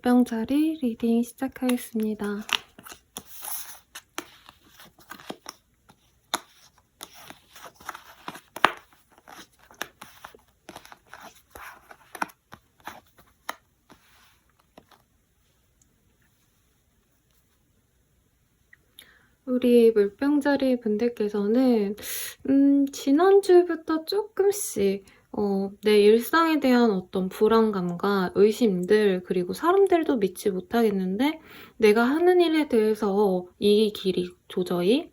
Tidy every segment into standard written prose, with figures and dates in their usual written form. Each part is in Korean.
물병자리 리딩 시작하겠습니다. 우리 물병자리 분들께서는 지난주부터 조금씩 내 일상에 대한 어떤 불안감과 의심들, 그리고 사람들도 믿지 못하겠는데 내가 하는 일에 대해서 이 길이 도저히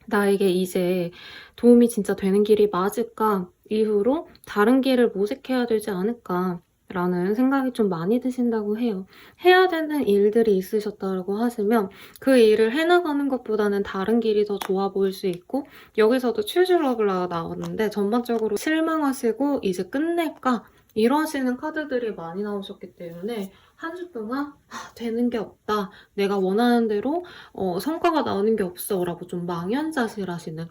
나에게 이제 도움이 진짜 되는 길이 맞을까? 이후로 다른 길을 모색해야 되지 않을까? 라는 생각이 좀 많이 드신다고 해요. 해야 되는 일들이 있으셨다고 하시면 그 일을 해나가는 것보다는 다른 길이 더 좋아 보일 수 있고, 여기서도 추즈러블라가 나왔는데 전반적으로 실망하시고 이제 끝낼까? 이러시는 카드들이 많이 나오셨기 때문에 한 주 동안 되는 게 없다. 내가 원하는 대로 성과가 나오는 게 없어 라고 좀 망연자실하시는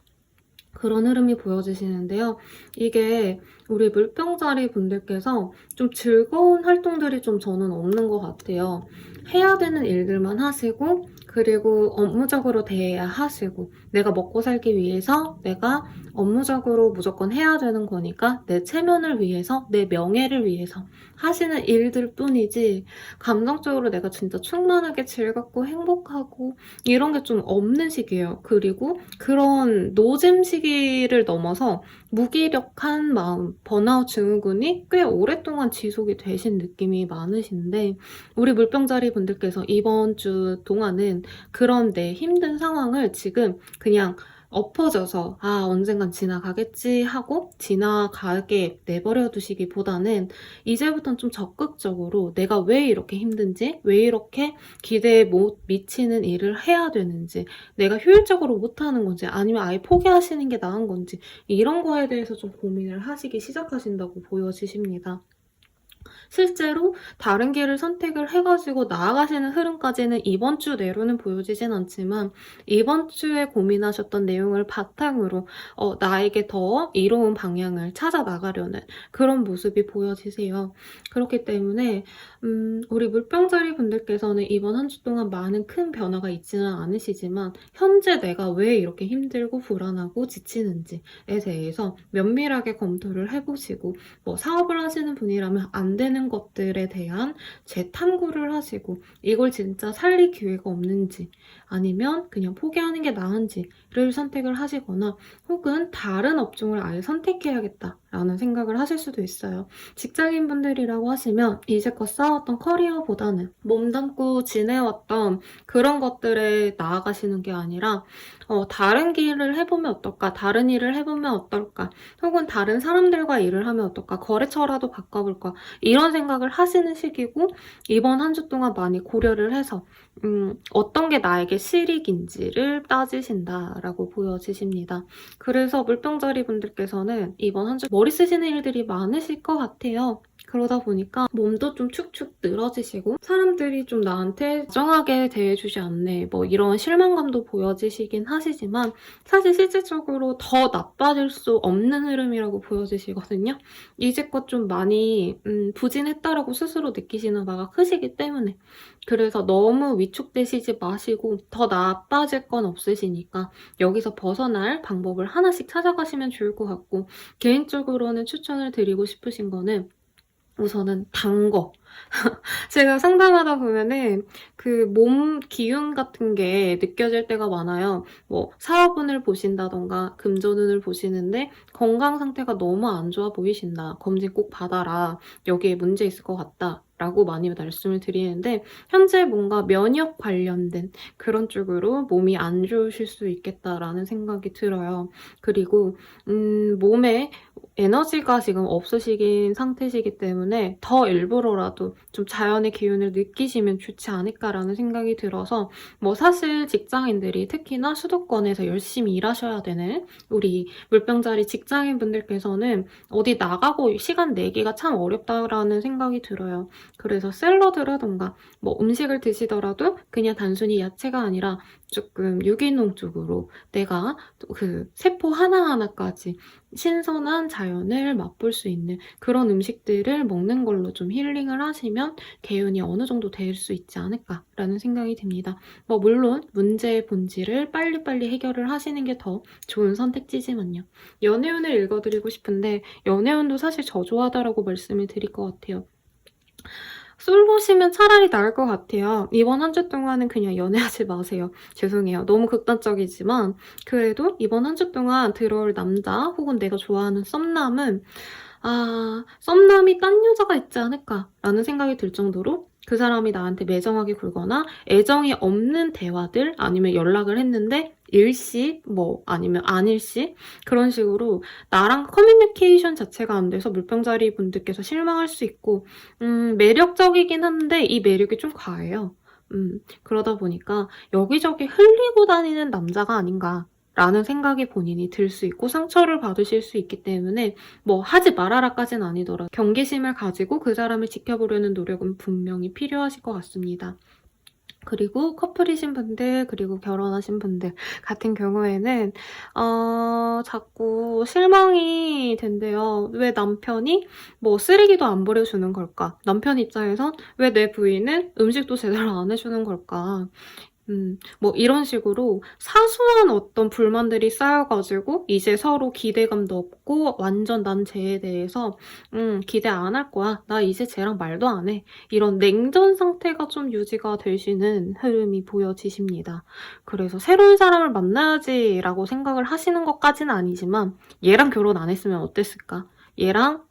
그런 흐름이 보여지시는데요. 이게 우리 물병자리 분들께서 좀 즐거운 활동들이 좀 저는 없는 것 같아요. 해야 되는 일들만 하시고, 그리고 업무적으로 대해야 하시고, 내가 먹고 살기 위해서 내가 업무적으로 무조건 해야 되는 거니까 내 체면을 위해서, 내 명예를 위해서 하시는 일들 뿐이지, 감정적으로 내가 진짜 충만하게 즐겁고 행복하고 이런 게 좀 없는 시기예요. 그리고 그런 노잼 시기를 넘어서 무기력한 마음, 번아웃 증후군이 꽤 오랫동안 지속이 되신 느낌이 많으신데, 우리 물병자리 분들께서 이번 주 동안은 그런 내 힘든 상황을 지금 그냥 엎어져서 언젠간 지나가겠지 하고 지나가게 내버려 두시기보다는 이제부터는 좀 적극적으로 내가 왜 이렇게 힘든지, 왜 이렇게 기대에 못 미치는 일을 해야 되는지, 내가 효율적으로 못하는 건지, 아니면 아예 포기하시는 게 나은 건지, 이런 거에 대해서 좀 고민을 하시기 시작하신다고 보여지십니다. 실제로 다른 길을 선택을 해가지고 나아가시는 흐름까지는 이번 주 내로는 보여지진 않지만, 이번 주에 고민하셨던 내용을 바탕으로 나에게 더 이로운 방향을 찾아 나가려는 그런 모습이 보여지세요. 그렇기 때문에 우리 물병자리 분들께서는 이번 한 주 동안 많은 큰 변화가 있지는 않으시지만, 현재 내가 왜 이렇게 힘들고 불안하고 지치는지에 대해서 면밀하게 검토를 해보시고, 사업을 하시는 분이라면 안 되는 것들에 대한 재탐구를 하시고, 이걸 진짜 살릴 기회가 없는지, 아니면 그냥 포기하는 게 나은지를 선택을 하시거나, 혹은 다른 업종을 아예 선택해야겠다라는 생각을 하실 수도 있어요. 직장인분들이라고 하시면 이제껏 쌓았던 커리어보다는 몸담고 지내왔던 그런 것들에 나아가시는 게 아니라 다른 길을 해보면 어떨까? 다른 일을 해보면 어떨까? 혹은 다른 사람들과 일을 하면 어떨까? 거래처라도 바꿔볼까? 이런 생각을 하시는 시기고, 이번 한 주 동안 많이 고려를 해서 어떤 게 나에게 실익인지를 따지신다라고 보여지십니다. 그래서 물병자리 분들께서는 이번 한 주 머리 쓰시는 일들이 많으실 것 같아요. 그러다 보니까 몸도 좀 축축 늘어지시고, 사람들이 좀 나한테 다정하게 대해주지 않네, 이런 실망감도 보여지시긴 하시지만, 사실 실질적으로 더 나빠질 수 없는 흐름이라고 보여지시거든요. 이제껏 좀 많이 부진했다라고 스스로 느끼시는 바가 크시기 때문에, 그래서 너무 위축되시지 마시고 더 나빠질 건 없으시니까 여기서 벗어날 방법을 하나씩 찾아가시면 좋을 것 같고, 개인적으로는 추천을 드리고 싶으신 거는 우선은 단 거. 제가 상담하다 보면은 그 몸 기운 같은 게 느껴질 때가 많아요. 사화분을 보신다던가 금전운을 보시는데 건강 상태가 너무 안 좋아 보이신다, 검진 꼭 받아라, 여기에 문제 있을 것 같다 라고 많이 말씀을 드리는데, 현재 뭔가 면역 관련된 그런 쪽으로 몸이 안 좋으실 수 있겠다라는 생각이 들어요. 그리고 몸에 에너지가 지금 없으시긴 상태시기 때문에 더 일부러라도 좀 자연의 기운을 느끼시면 좋지 않을까라는 생각이 들어서, 사실 직장인들이 특히나 수도권에서 열심히 일하셔야 되는 우리 물병자리 직장인분들께서는 어디 나가고 시간 내기가 참 어렵다라는 생각이 들어요. 그래서 샐러드라던가 음식을 드시더라도 그냥 단순히 야채가 아니라 조금 유기농 쪽으로 내가 그 세포 하나하나까지 신선한 자연을 맛볼 수 있는 그런 음식들을 먹는 걸로 좀 힐링을 하시면 개운이 어느 정도 될 수 있지 않을까라는 생각이 듭니다. 뭐 물론 문제의 본질을 빨리빨리 해결을 하시는 게 더 좋은 선택지지만요. 연애운을 읽어드리고 싶은데 연애운도 사실 저조하다라고 말씀을 드릴 것 같아요. 솔로시면 차라리 나을 것 같아요. 이번 한 주 동안은 그냥 연애하지 마세요. 죄송해요. 너무 극단적이지만 그래도 이번 한 주 동안 들어올 남자 혹은 내가 좋아하는 썸남은 썸남이 딴 여자가 있지 않을까라는 생각이 들 정도로 그 사람이 나한테 매정하게 굴거나 애정이 없는 대화들 아니면 연락을 했는데 일시 뭐 아니면 안일시 그런 식으로 나랑 커뮤니케이션 자체가 안 돼서 물병자리 분들께서 실망할 수 있고 매력적이긴 한데 이 매력이 좀 과해요. 그러다 보니까 여기저기 흘리고 다니는 남자가 아닌가 라는 생각이 본인이 들 수 있고 상처를 받으실 수 있기 때문에 뭐 하지 말아라까지는 아니더라도 경계심을 가지고 그 사람을 지켜보려는 노력은 분명히 필요하실 것 같습니다. 그리고 커플이신 분들 그리고 결혼하신 분들 같은 경우에는 자꾸 실망이 된대요. 왜 남편이 뭐 쓰레기도 안 버려주는 걸까? 남편 입장에선 왜 내 부인은 음식도 제대로 안 해주는 걸까? 뭐 이런 식으로 사소한 어떤 불만들이 쌓여가지고 이제 서로 기대감도 없고 완전 난 쟤에 대해서 기대 안 할 거야. 나 이제 쟤랑 말도 안 해. 이런 냉전 상태가 좀 유지가 되시는 흐름이 보여지십니다. 그래서 새로운 사람을 만나야지라고 생각을 하시는 것까지는 아니지만 얘랑 결혼 안 했으면 어땠을까? 얘랑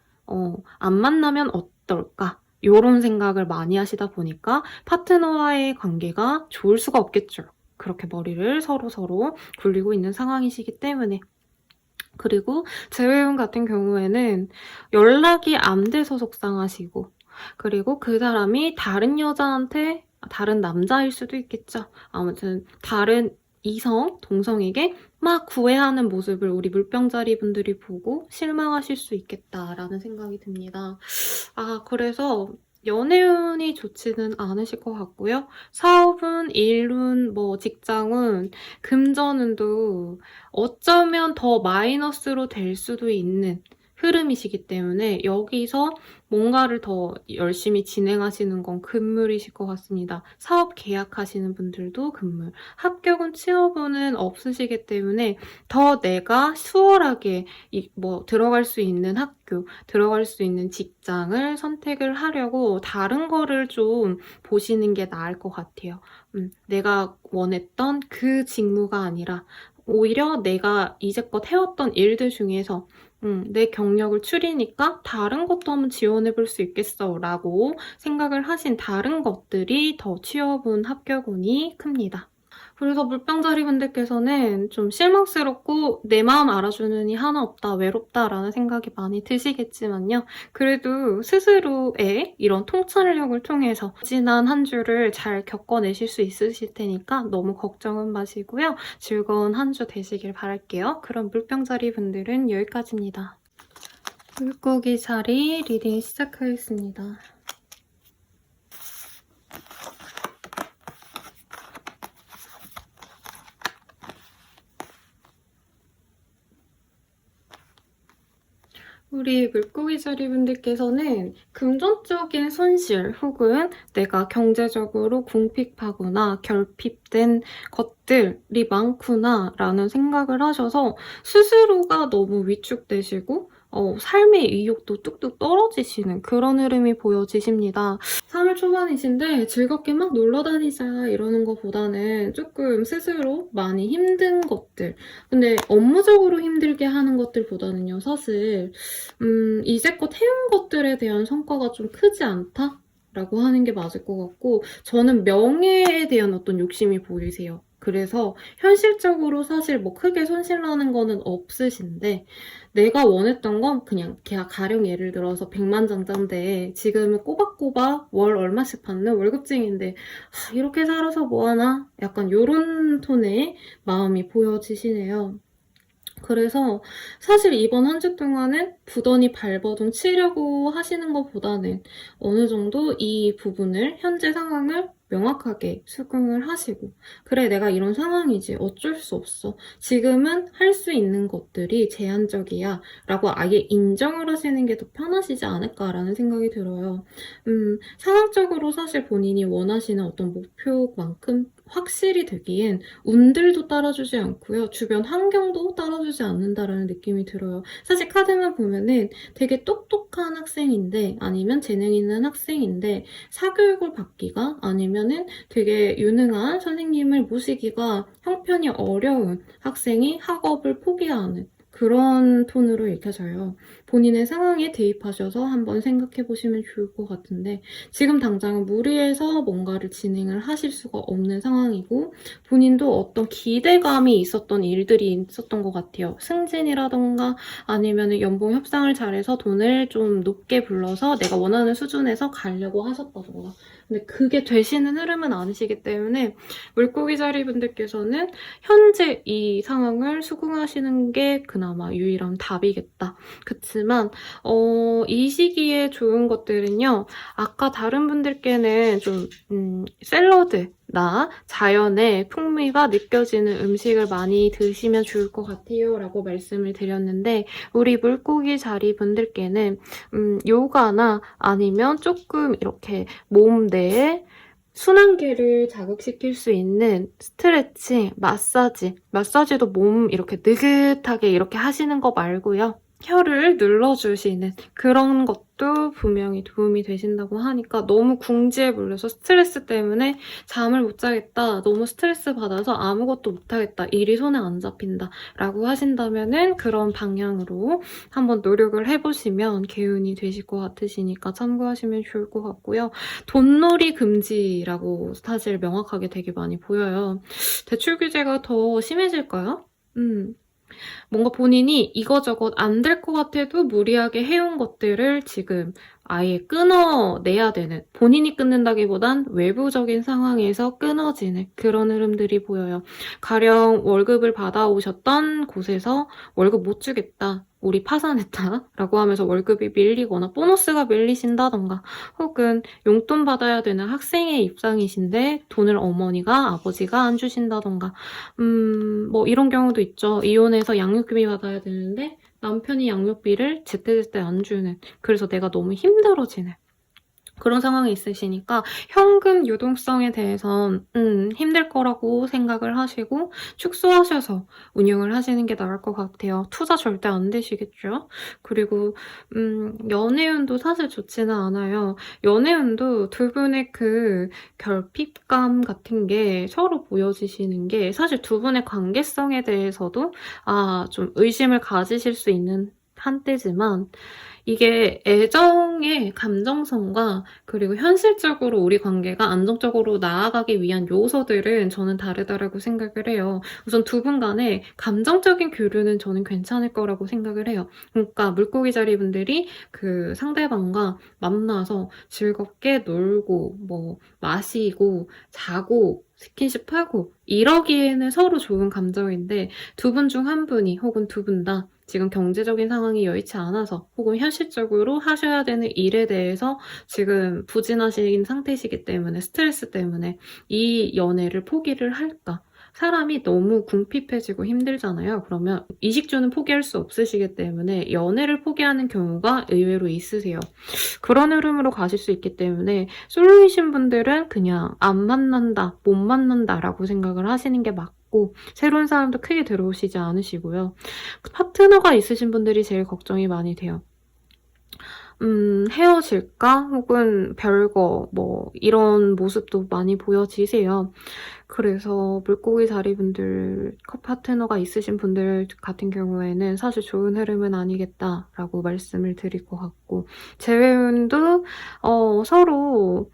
안 만나면 어떨까? 이런 생각을 많이 하시다 보니까 파트너와의 관계가 좋을 수가 없겠죠. 그렇게 머리를 서로 굴리고 있는 상황이시기 때문에. 그리고 재회운 같은 경우에는 연락이 안 돼서 속상하시고 그리고 그 사람이 다른 여자한테 다른 남자일 수도 있겠죠. 아무튼 다른 이성, 동성에게 막 구애하는 모습을 우리 물병자리 분들이 보고 실망하실 수 있겠다라는 생각이 듭니다. 그래서 연애운이 좋지는 않으실 것 같고요. 사업운, 일운, 뭐 직장운, 금전운도 어쩌면 더 마이너스로 될 수도 있는 흐름이시기 때문에 여기서 뭔가를 더 열심히 진행하시는 건 금물이실 것 같습니다. 사업 계약하시는 분들도 금물, 합격은 취업운은 없으시기 때문에 더 내가 수월하게 뭐 들어갈 수 있는 학교, 들어갈 수 있는 직장을 선택을 하려고 다른 거를 좀 보시는 게 나을 것 같아요. 내가 원했던 그 직무가 아니라 오히려 내가 이제껏 해왔던 일들 중에서 내 경력을 추리니까 다른 것도 한번 지원해볼 수 있겠어 라고 생각을 하신 다른 것들이 더 취업운, 합격운이 큽니다. 그래서 물병자리 분들께서는 좀 실망스럽고 내 마음 알아주는 이 하나 없다, 외롭다라는 생각이 많이 드시겠지만요. 그래도 스스로의 이런 통찰력을 통해서 지난 한 주를 잘 겪어내실 수 있으실 테니까 너무 걱정은 마시고요. 즐거운 한 주 되시길 바랄게요. 그럼 물병자리 분들은 여기까지입니다. 물고기 자리 리딩 시작하겠습니다. 우리 물고기 자리분들께서는 금전적인 손실 혹은 내가 경제적으로 궁핍하거나 결핍된 것들이 많구나 라는 생각을 하셔서 스스로가 너무 위축되시고 삶의 의욕도 뚝뚝 떨어지시는 그런 흐름이 보여지십니다. 3월 초반이신데 즐겁게 막 놀러 다니자 이러는 것보다는 조금 스스로 많이 힘든 것들 근데 업무적으로 힘들게 하는 것들보다는요 사실 이제껏 해온 것들에 대한 성과가 좀 크지 않다? 라고 하는 게 맞을 것 같고 저는 명예에 대한 어떤 욕심이 보이세요. 그래서 현실적으로 사실 뭐 크게 손실나는 거는 없으신데 내가 원했던 건 그냥 가령 예를 들어서 백만장자인데 지금은 꼬박꼬박 월 얼마씩 받는 월급쟁이인데 이렇게 살아서 뭐하나? 약간 요런 톤의 마음이 보여지시네요. 그래서 사실 이번 한 주 동안은 부단히 발버둥 치려고 하시는 것보다는 어느 정도 이 부분을 현재 상황을 명확하게 수긍을 하시고 그래 내가 이런 상황이지 어쩔 수 없어 지금은 할 수 있는 것들이 제한적이야 라고 아예 인정을 하시는 게 더 편하시지 않을까라는 생각이 들어요. 상황적으로 사실 본인이 원하시는 어떤 목표만큼 확실히 되기엔 운들도 따라주지 않고요. 주변 환경도 따라주지 않는다라는 느낌이 들어요. 사실 카드만 보면은 되게 똑똑한 학생인데 아니면 재능 있는 학생인데 사교육을 받기가 아니면은 되게 유능한 선생님을 모시기가 형편이 어려운 학생이 학업을 포기하는 그런 톤으로 읽혀져요. 본인의 상황에 대입하셔서 한번 생각해 보시면 좋을 것 같은데 지금 당장은 무리해서 뭔가를 진행을 하실 수가 없는 상황이고 본인도 어떤 기대감이 있었던 일들이 있었던 것 같아요. 승진이라던가 아니면 연봉 협상을 잘해서 돈을 좀 높게 불러서 내가 원하는 수준에서 가려고 하셨다던가 근데 그게 되시는 흐름은 아니시기 때문에 물고기 자리 분들께서는 현재 이 상황을 수긍하시는 게 그나마 유일한 답이겠다. 그치만 이 시기에 좋은 것들은요. 아까 다른 분들께는 좀 샐러드나 자연의 풍미가 느껴지는 음식을 많이 드시면 좋을 것 같아요 라고 말씀을 드렸는데 우리 물고기 자리 분들께는 요가나 아니면 조금 이렇게 몸 내에 순환계를 자극시킬 수 있는 스트레칭, 마사지도 몸 이렇게 느긋하게 이렇게 하시는 거 말고요. 혀를 눌러주시는 그런 것도 분명히 도움이 되신다고 하니까 너무 궁지에 몰려서 스트레스 때문에 잠을 못 자겠다, 너무 스트레스 받아서 아무것도 못하겠다, 일이 손에 안 잡힌다 라고 하신다면은 그런 방향으로 한번 노력을 해보시면 개운이 되실 것 같으시니까 참고하시면 좋을 것 같고요. 돈놀이 금지라고 사실 명확하게 되게 많이 보여요. 대출 규제가 더 심해질까요? 뭔가 본인이 이거저것 안 될 것 같아도 무리하게 해온 것들을 지금 아예 끊어내야 되는, 본인이 끊는다기보단 외부적인 상황에서 끊어지는 그런 흐름들이 보여요. 가령 월급을 받아오셨던 곳에서 월급 못 주겠다, 우리 파산했다 라고 하면서 월급이 밀리거나 보너스가 밀리신다던가 혹은 용돈 받아야 되는 학생의 입장이신데 돈을 어머니가 아버지가 안 주신다던가 뭐 이런 경우도 있죠. 이혼해서 양육비 받아야 되는데 남편이 양육비를 제때제때 안 주는, 그래서 내가 너무 힘들어지는 그런 상황이 있으시니까 현금 유동성에 대해선 힘들 거라고 생각을 하시고 축소하셔서 운영을 하시는 게 나을 것 같아요. 투자 절대 안 되시겠죠? 그리고 연애운도 사실 좋지는 않아요. 연애운도 두 분의 그 결핍감 같은 게 서로 보여지시는 게 사실 두 분의 관계성에 대해서도 좀 의심을 가지실 수 있는 한때지만 이게 애정의 감정선과 그리고 현실적으로 우리 관계가 안정적으로 나아가기 위한 요소들은 저는 다르다라고 생각을 해요. 우선 두 분 간에 감정적인 교류는 저는 괜찮을 거라고 생각을 해요. 그러니까 물고기 자리 분들이 그 상대방과 만나서 즐겁게 놀고 뭐 마시고 자고 스킨십하고 이러기에는 서로 좋은 감정인데 두 분 중 한 분이 혹은 두 분 다 지금 경제적인 상황이 여의치 않아서 혹은 현실적으로 하셔야 되는 일에 대해서 지금 부진하신 상태시기 때문에 스트레스 때문에 이 연애를 포기를 할까? 사람이 너무 궁핍해지고 힘들잖아요. 그러면 이식주는 포기할 수 없으시기 때문에 연애를 포기하는 경우가 의외로 있으세요. 그런 흐름으로 가실 수 있기 때문에 솔로이신 분들은 그냥 안 만난다, 못 만난다라고 생각을 하시는 게 맞고 새로운 사람도 크게 들어오시지 않으시고요. 파트너가 있으신 분들이 제일 걱정이 많이 돼요. 헤어질까? 혹은 별거, 뭐, 이런 모습도 많이 보여지세요. 그래서 물고기 자리분들, 파트너가 있으신 분들 같은 경우에는 사실 좋은 흐름은 아니겠다라고 말씀을 드릴 것 같고, 재회운도, 서로,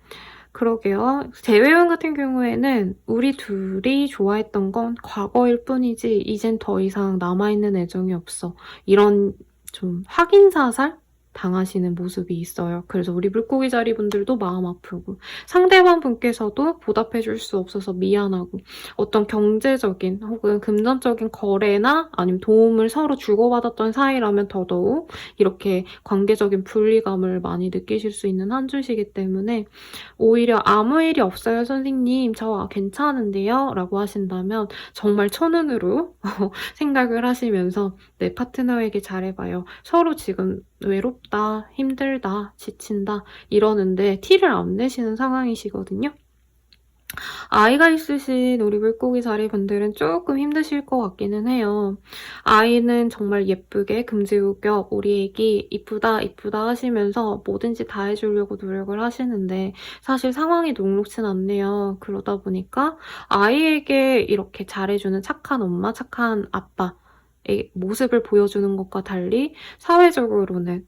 그러게요. 재회원 같은 경우에는 우리 둘이 좋아했던 건 과거일 뿐이지 이젠 더 이상 남아있는 애정이 없어. 이런 좀 확인사살? 당하시는 모습이 있어요. 그래서 우리 물고기 자리 분들도 마음 아프고 상대방 분께서도 보답해줄 수 없어서 미안하고 어떤 경제적인 혹은 금전적인 거래나 아니면 도움을 서로 주고받았던 사이라면 더더욱 이렇게 관계적인 분리감을 많이 느끼실 수 있는 한 주시기 때문에 오히려 아무 일이 없어요 선생님 저 괜찮은데요 라고 하신다면 정말 천운으로 생각을 하시면서 내 파트너에게 잘해봐요. 서로 지금 외롭다, 힘들다, 지친다 이러는데 티를 안 내시는 상황이시거든요. 아이가 있으신 우리 물고기 자리 분들은 조금 힘드실 것 같기는 해요. 아이는 정말 예쁘게 금지우겨 우리 애기 이쁘다 이쁘다 하시면서 뭐든지 다 해주려고 노력을 하시는데 사실 상황이 녹록진 않네요. 그러다 보니까 아이에게 이렇게 잘해주는 착한 엄마, 착한 아빠 모습을 보여주는 것과 달리 사회적으로는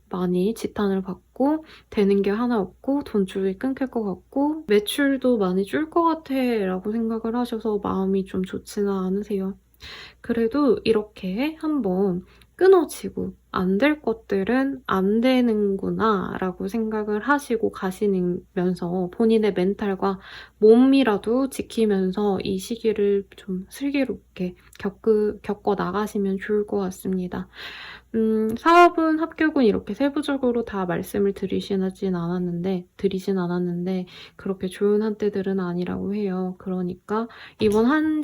많이 지탄을 받고 되는 게 하나 없고 돈줄이 끊길 것 같고 매출도 많이 줄 것 같아 라고 생각을 하셔서 마음이 좀 좋지는 않으세요. 그래도 이렇게 한번 끊어지고 안 될 것들은 안 되는구나 라고 생각을 하시고 가시면서 본인의 멘탈과 몸이라도 지키면서 이 시기를 좀 슬기롭게 겪어 나가시면 좋을 것 같습니다. 사업은 합격은 이렇게 세부적으로 다 말씀을 드리진 않았는데 그렇게 좋은 한때들은 아니라고 해요. 그러니까 이번 한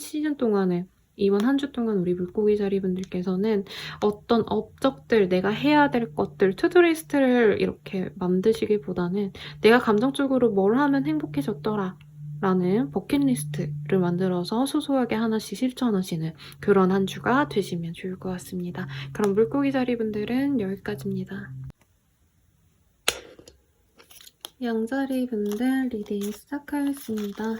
주 동안 우리 물고기 자리 분들께서는 어떤 업적들, 내가 해야 될 것들, 투두리스트를 이렇게 만드시기보다는 내가 감정적으로 뭘 하면 행복해졌더라 라는 버킷리스트를 만들어서 소소하게 하나씩 실천하시는 그런 한 주가 되시면 좋을 것 같습니다. 그럼 물고기 자리 분들은 여기까지입니다. 양자리 분들 리딩 시작하겠습니다.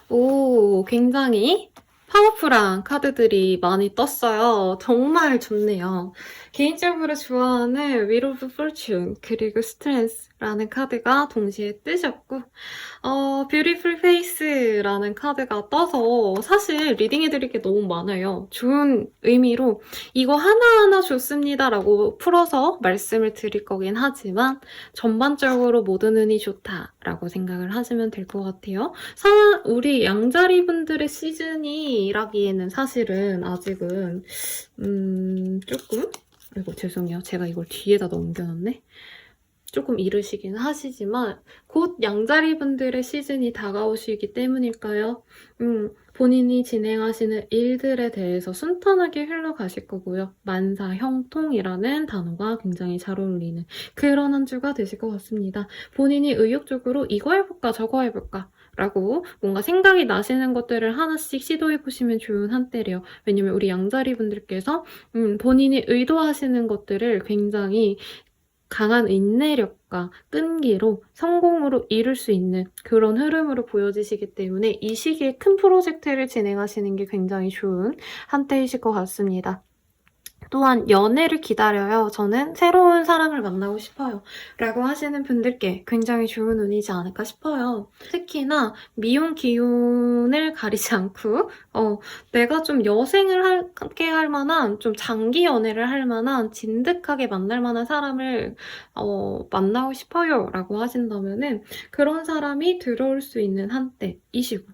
오, 굉장히 파워풀한 카드들이 많이 떴어요. 정말 좋네요. 개인적으로 좋아하는 Wheel of Fortune 그리고 Strength라는 카드가 동시에 뜨셨고 Beautiful Face라는 카드가 떠서 사실 리딩해드릴 게 너무 많아요. 좋은 의미로 이거 하나하나 좋습니다라고 풀어서 말씀을 드릴 거긴 하지만 전반적으로 모든 운이 좋다라고 생각을 하시면 될 것 같아요. 우리 양자리 분들의 시즌이라기에는 사실은 아직은 조금 아이고 죄송해요. 제가 이걸 뒤에다 넘겨놨네. 조금 이르시긴 하시지만 곧 양자리 분들의 시즌이 다가오시기 때문일까요? 본인이 진행하시는 일들에 대해서 순탄하게 흘러가실 거고요. 만사형통이라는 단어가 굉장히 잘 어울리는 그런 한 주가 되실 것 같습니다. 본인이 의욕적으로 이거 해볼까 저거 해볼까 라고 뭔가 생각이 나시는 것들을 하나씩 시도해보시면 좋은 한때래요. 왜냐면 우리 양자리 분들께서 본인이 의도하시는 것들을 굉장히 강한 인내력과 끈기로 성공으로 이룰 수 있는 그런 흐름으로 보여지시기 때문에 이 시기에 큰 프로젝트를 진행하시는 게 굉장히 좋은 한때이실 것 같습니다. 또한 연애를 기다려요. 저는 새로운 사람을 만나고 싶어요. 라고 하시는 분들께 굉장히 좋은 운이지 않을까 싶어요. 특히나 미혼 기혼을 가리지 않고 내가 좀 여생을 함께 할 만한 좀 장기 연애를 할 만한 진득하게 만날 만한 사람을 만나고 싶어요. 라고 하신다면은 그런 사람이 들어올 수 있는 한때이시고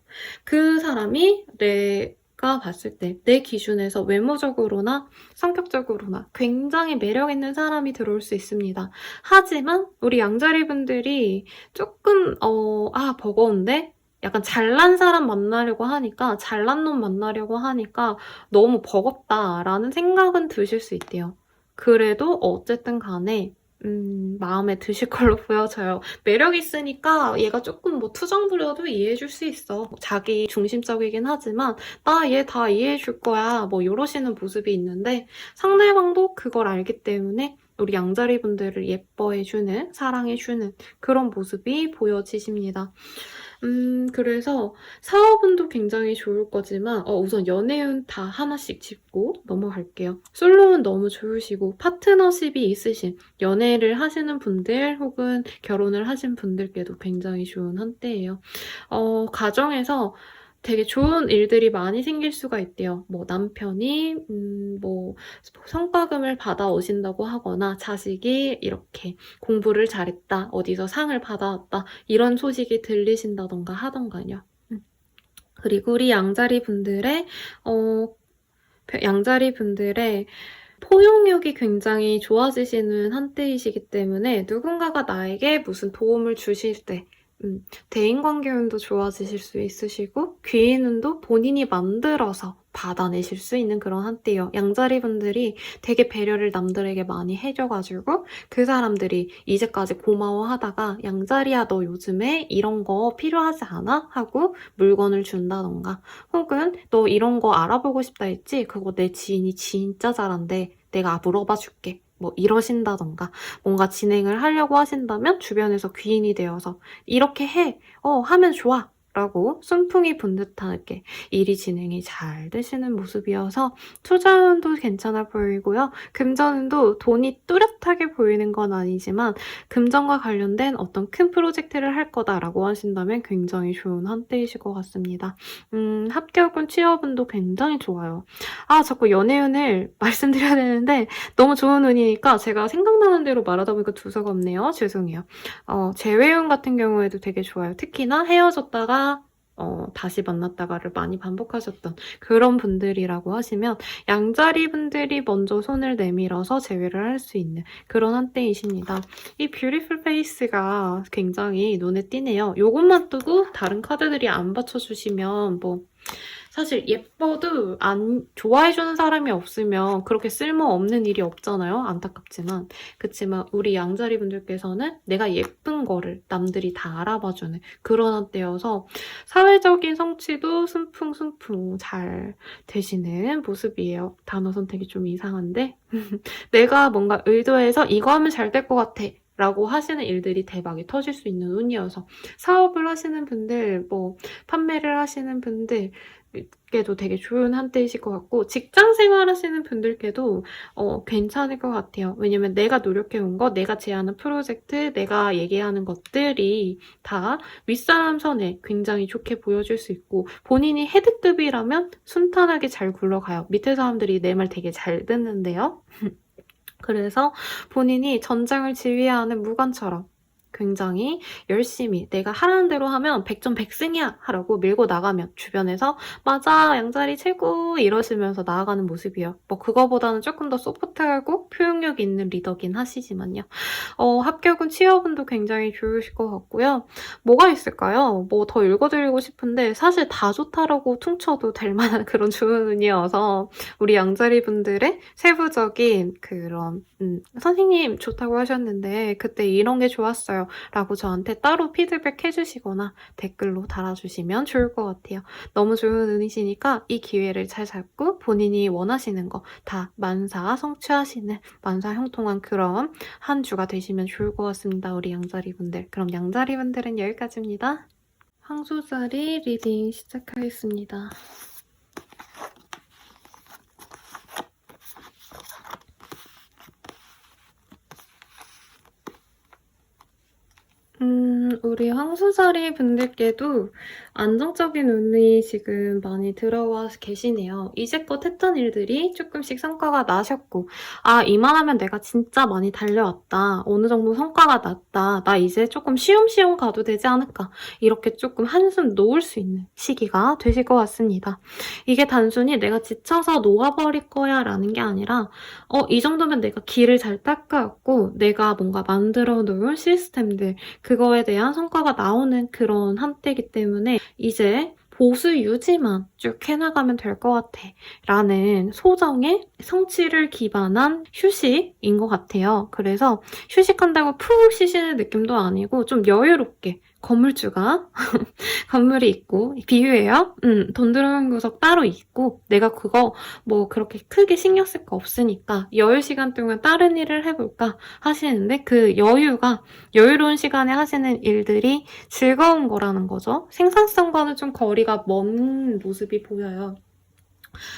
그 사람이 내가 봤을 때 내 기준에서 외모적으로나 성격적으로나 굉장히 매력있는 사람이 들어올 수 있습니다. 하지만 우리 양자리 분들이 조금 버거운데? 약간 잘난 사람 만나려고 하니까 잘난 놈 만나려고 하니까 너무 버겁다라는 생각은 드실 수 있대요. 그래도 어쨌든 간에 마음에 드실 걸로 보여져요. 매력 있으니까 얘가 조금 뭐 투정 부려도 이해해줄 수 있어. 자기 중심적이긴 하지만 나 얘 다 이해해줄 거야. 뭐 이러시는 모습이 있는데 상대방도 그걸 알기 때문에 우리 양자리 분들을 예뻐해주는, 사랑해주는 그런 모습이 보여지십니다. 그래서 사업운도 굉장히 좋을 거지만 우선 연애운 다 하나씩 짚고 넘어갈게요. 솔로운 너무 좋으시고 파트너십이 있으신 연애를 하시는 분들 혹은 결혼을 하신 분들께도 굉장히 좋은 한때예요. 가정에서 되게 좋은 일들이 많이 생길 수가 있대요. 뭐 남편이 뭐 성과금을 받아오신다고 하거나 자식이 이렇게 공부를 잘했다, 어디서 상을 받아왔다 이런 소식이 들리신다던가 하던가요. 그리고 우리 양자리 분들의 포용력이 굉장히 좋아지시는 한때이시기 때문에 누군가가 나에게 무슨 도움을 주실 때 대인관계운도 좋아지실 수 있으시고 귀인운도 본인이 만들어서 받아내실 수 있는 그런 한때예요. 양자리 분들이 되게 배려를 남들에게 많이 해줘가지고 그 사람들이 이제까지 고마워하다가 양자리야 너 요즘에 이런 거 필요하지 않아? 하고 물건을 준다던가 혹은 너 이런 거 알아보고 싶다 했지? 그거 내 지인이 진짜 잘한대. 내가 물어봐 줄게. 뭐 이러신다던가 뭔가 진행을 하려고 하신다면 주변에서 귀인이 되어서 이렇게 해. 하면 좋아. 라고 순풍이 분 듯하게 일이 진행이 잘 되시는 모습이어서 투자운도 괜찮아 보이고요. 금전운도 돈이 뚜렷하게 보이는 건 아니지만 금전과 관련된 어떤 큰 프로젝트를 할 거다라고 하신다면 굉장히 좋은 한때이실 것 같습니다. 합격운, 취업운도 굉장히 좋아요. 자꾸 연애운을 말씀드려야 되는데 너무 좋은 운이니까 제가 생각나는 대로 말하다 보니까 두서가 없네요. 죄송해요. 재회운 같은 경우에도 되게 좋아요. 특히나 헤어졌다가 다시 만났다가를 많이 반복하셨던 그런 분들이라고 하시면 양자리 분들이 먼저 손을 내밀어서 재회를 할 수 있는 그런 한때이십니다. 이 뷰티풀 페이스가 굉장히 눈에 띄네요. 요것만 뜨고 다른 카드들이 안 받쳐주시면 사실 예뻐도 안 좋아해주는 사람이 없으면 그렇게 쓸모없는 일이 없잖아요. 안타깝지만. 그치만 우리 양자리 분들께서는 내가 예쁜 거를 남들이 다 알아봐주는 그런 한때여서 사회적인 성취도 순풍순풍 잘 되시는 모습이에요. 단어 선택이 좀 이상한데 내가 뭔가 의도해서 이거 하면 잘 될 것 같아. 라고 하시는 일들이 대박이 터질 수 있는 운이어서 사업을 하시는 분들, 판매를 하시는 분들 께도 되게 좋은 한때이실 것 같고 직장 생활 하시는 분들께도 괜찮을 것 같아요. 왜냐면 내가 노력해온 거, 내가 제안한 프로젝트, 내가 얘기하는 것들이 다 윗사람 선에 굉장히 좋게 보여줄 수 있고 본인이 헤드급이라면 순탄하게 잘 굴러가요. 밑에 사람들이 내 말 되게 잘 듣는데요. 그래서 본인이 전장을 지휘하는 무관처럼 굉장히 열심히 내가 하라는 대로 하면 100점 100승이야 하라고 밀고 나가면 주변에서 맞아 양자리 최고 이러시면서 나아가는 모습이에요. 그거보다는 조금 더 소프트하고 표현력 있는 리더긴 하시지만요. 합격은 취업운도 굉장히 좋으실 것 같고요. 뭐가 있을까요? 더 읽어드리고 싶은데 사실 다 좋다라고 퉁쳐도 될 만한 그런 좋은 운이어서 우리 양자리 분들의 세부적인 그런 선생님 좋다고 하셨는데 그때 이런 게 좋았어요 라고 저한테 따로 피드백 해주시거나 댓글로 달아주시면 좋을 것 같아요. 너무 좋은 운이시니까 이 기회를 잘 잡고 본인이 원하시는 거 다 만사 성취하시는 만사 형통한 그런 한 주가 되시면 좋을 것 같습니다. 우리 양자리 분들. 그럼 양자리 분들은 여기까지입니다. 황소자리 리딩 시작하겠습니다. 우리 황소자리 분들께도 안정적인 운이 지금 많이 들어와 계시네요. 이제껏 했던 일들이 조금씩 성과가 나셨고 이만하면 내가 진짜 많이 달려왔다. 어느 정도 성과가 났다. 나 이제 조금 쉬엄쉬엄 가도 되지 않을까. 이렇게 조금 한숨 놓을 수 있는 시기가 되실 것 같습니다. 이게 단순히 내가 지쳐서 놓아버릴 거야 라는 게 아니라 이 정도면 내가 길을 잘 닦아왔고 내가 뭔가 만들어 놓은 시스템들 그거에 대한 성과가 나오는 그런 한때이기 때문에 이제 보수 유지만 쭉 해나가면 될 것 같아 라는 소정의 성취를 기반한 휴식인 것 같아요. 그래서 휴식한다고 푹 쉬시는 느낌도 아니고 좀 여유롭게 건물주가 건물이 있고 비유예요. 돈 들어오는 구석 따로 있고 내가 그거 뭐 그렇게 크게 신경 쓸 거 없으니까 여유 시간 동안 다른 일을 해볼까 하시는데 그 여유로운 시간에 하시는 일들이 즐거운 거라는 거죠. 생산성과는 좀 거리가 먼 모습이 보여요.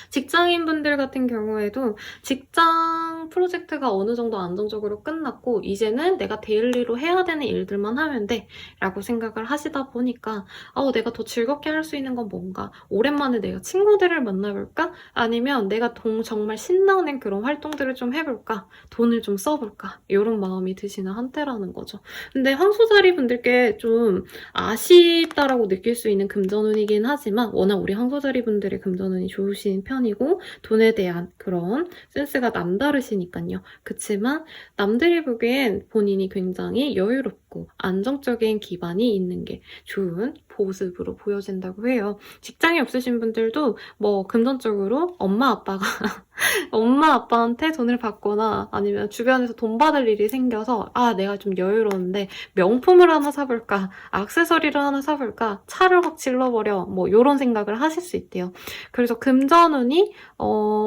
직장인분들 같은 경우에도 직장 프로젝트가 어느 정도 안정적으로 끝났고 이제는 내가 데일리로 해야 되는 일들만 하면 돼 라고 생각을 하시다 보니까 내가 더 즐겁게 할 수 있는 건 뭔가 오랜만에 내가 친구들을 만나볼까? 아니면 내가 정말 신나는 그런 활동들을 좀 해볼까? 돈을 좀 써볼까? 이런 마음이 드시는 한때라는 거죠. 근데 황소자리 분들께 좀 아쉽다라고 느낄 수 있는 금전운이긴 하지만 워낙 우리 황소자리 분들의 금전운이 좋으신 편이고 돈에 대한 그런 센스가 남다르시니까요. 그치만 남들이 보기엔 본인이 굉장히 여유롭고 안정적인 기반이 있는 게 좋은 모습으로 보여진다고 해요. 직장이 없으신 분들도 뭐 금전적으로 엄마 아빠한테 돈을 받거나 아니면 주변에서 돈 받을 일이 생겨서 내가 좀 여유로운데 명품을 하나 사볼까, 액세서리를 하나 사볼까, 차를 확 질러버려 뭐 이런 생각을 하실 수 있대요. 그래서 금전운이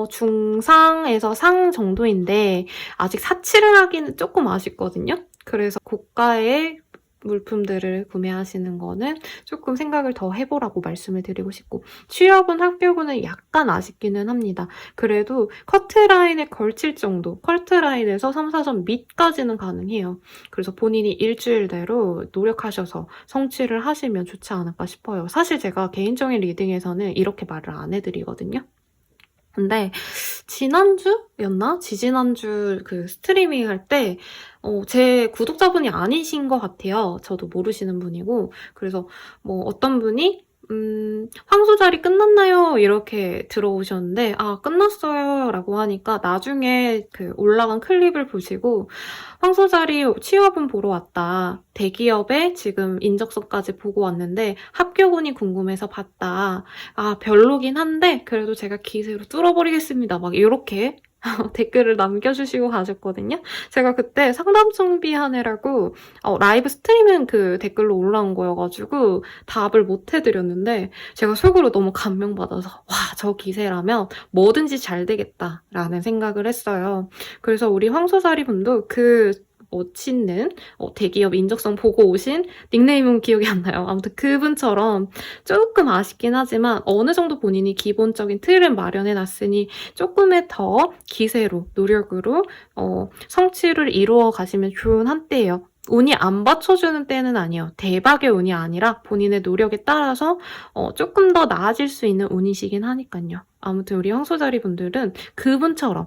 중상에서 상 정도인데 아직 사치를 하기는 조금 아쉽거든요. 그래서 고가의 물품들을 구매하시는 거는 조금 생각을 더 해보라고 말씀을 드리고 싶고 취업은 합격은 약간 아쉽기는 합니다. 그래도 커트라인에 걸칠 정도, 커트라인에서 3, 4점 밑까지는 가능해요. 그래서 본인이 일주일대로 노력하셔서 성취를 하시면 좋지 않을까 싶어요. 사실 제가 개인적인 리딩에서는 이렇게 말을 안 해드리거든요. 근데 지난주였나? 지지난주 그 스트리밍 할 때 제 구독자분이 아니신 것 같아요. 저도 모르시는 분이고 그래서 뭐 어떤 분이 황소자리 끝났나요? 이렇게 들어오셨는데 끝났어요 라고 하니까 나중에 그 올라간 클립을 보시고 황소자리 취업은 보러 왔다. 대기업에 지금 인적서까지 보고 왔는데 합격운이 궁금해서 봤다. 별로긴 한데 그래도 제가 기세로 뚫어버리겠습니다. 막 이렇게 댓글을 남겨주시고 가셨거든요. 제가 그때 상담 준비하느라고 라이브 스트리밍 그 댓글로 올라온 거여가지고 답을 못 해드렸는데 제가 속으로 너무 감명받아서 와, 저 기세라면 뭐든지 잘 되겠다라는 생각을 했어요. 그래서 우리 황소자리 분도 그 멋있는 대기업 인적성 보고 오신 닉네임은 기억이 안 나요. 아무튼 그분처럼 조금 아쉽긴 하지만 어느 정도 본인이 기본적인 틀을 마련해놨으니 조금의 더 기세로 노력으로 성취를 이루어 가시면 좋은 한때예요. 운이 안 받쳐주는 때는 아니에요. 대박의 운이 아니라 본인의 노력에 따라서 조금 더 나아질 수 있는 운이시긴 하니까요. 아무튼 우리 황소자리 분들은 그분처럼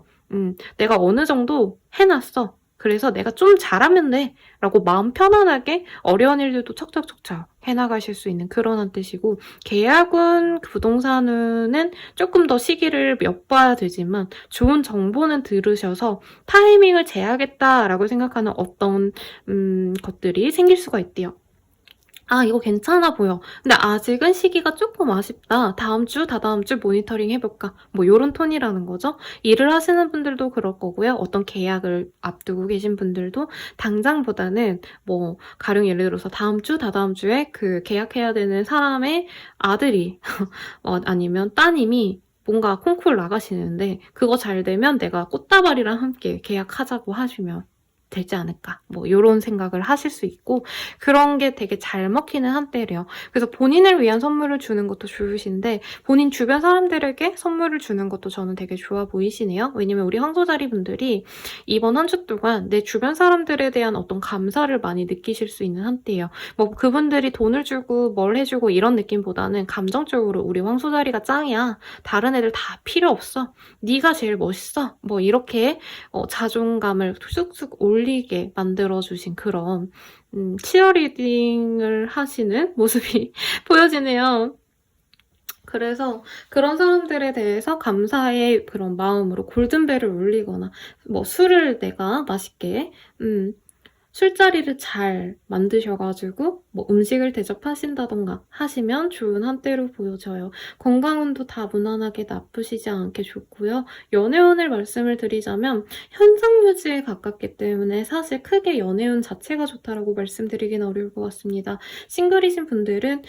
내가 어느 정도 해놨어. 그래서 내가 좀 잘하면 돼 라고 마음 편안하게 어려운 일들도 척척척척 해나가실 수 있는 그런 한뜻이고 계약운, 부동산운은 조금 더 시기를 엿봐야 되지만 좋은 정보는 들으셔서 타이밍을 재야겠다라고 생각하는 어떤 것들이 생길 수가 있대요. 이거 괜찮아 보여. 근데 아직은 시기가 조금 아쉽다. 다음 주, 다다음 주 모니터링 해볼까? 뭐 요런 톤이라는 거죠. 일을 하시는 분들도 그럴 거고요. 어떤 계약을 앞두고 계신 분들도 당장보다는 뭐 가령 예를 들어서 다음 주, 다다음 주에 그 계약해야 되는 사람의 아들이 아니면 따님이 뭔가 콩쿠르 나가시는데 그거 잘 되면 내가 꽃다발이랑 함께 계약하자고 하시면 되지 않을까 뭐 이런 생각을 하실 수 있고 그런 게 되게 잘 먹히는 한때래요. 그래서 본인을 위한 선물을 주는 것도 좋으신데 본인 주변 사람들에게 선물을 주는 것도 저는 되게 좋아 보이시네요. 왜냐면 우리 황소자리 분들이 이번 한 주 동안 내 주변 사람들에 대한 어떤 감사를 많이 느끼실 수 있는 한때예요. 뭐 그분들이 돈을 주고 뭘 해주고 이런 느낌보다는 감정적으로 우리 황소자리가 짱이야. 다른 애들 다 필요 없어. 네가 제일 멋있어. 뭐 이렇게 자존감을 쑥쑥 올리게 만들어주신 그런 치어리딩을 하시는 모습이 보여지네요. 그래서 그런 사람들에 대해서 감사의 그런 마음으로 골든벨을 울리거나 뭐 술을 내가 맛있게 술자리를 잘 만드셔가지고 뭐 음식을 대접하신다던가 하시면 좋은 한때로 보여져요. 건강운도 다 무난하게 나쁘시지 않게 좋고요. 연애운을 말씀을 드리자면 현상 유지에 가깝기 때문에 사실 크게 연애운 자체가 좋다라고 말씀드리긴 어려울 것 같습니다. 싱글이신 분들은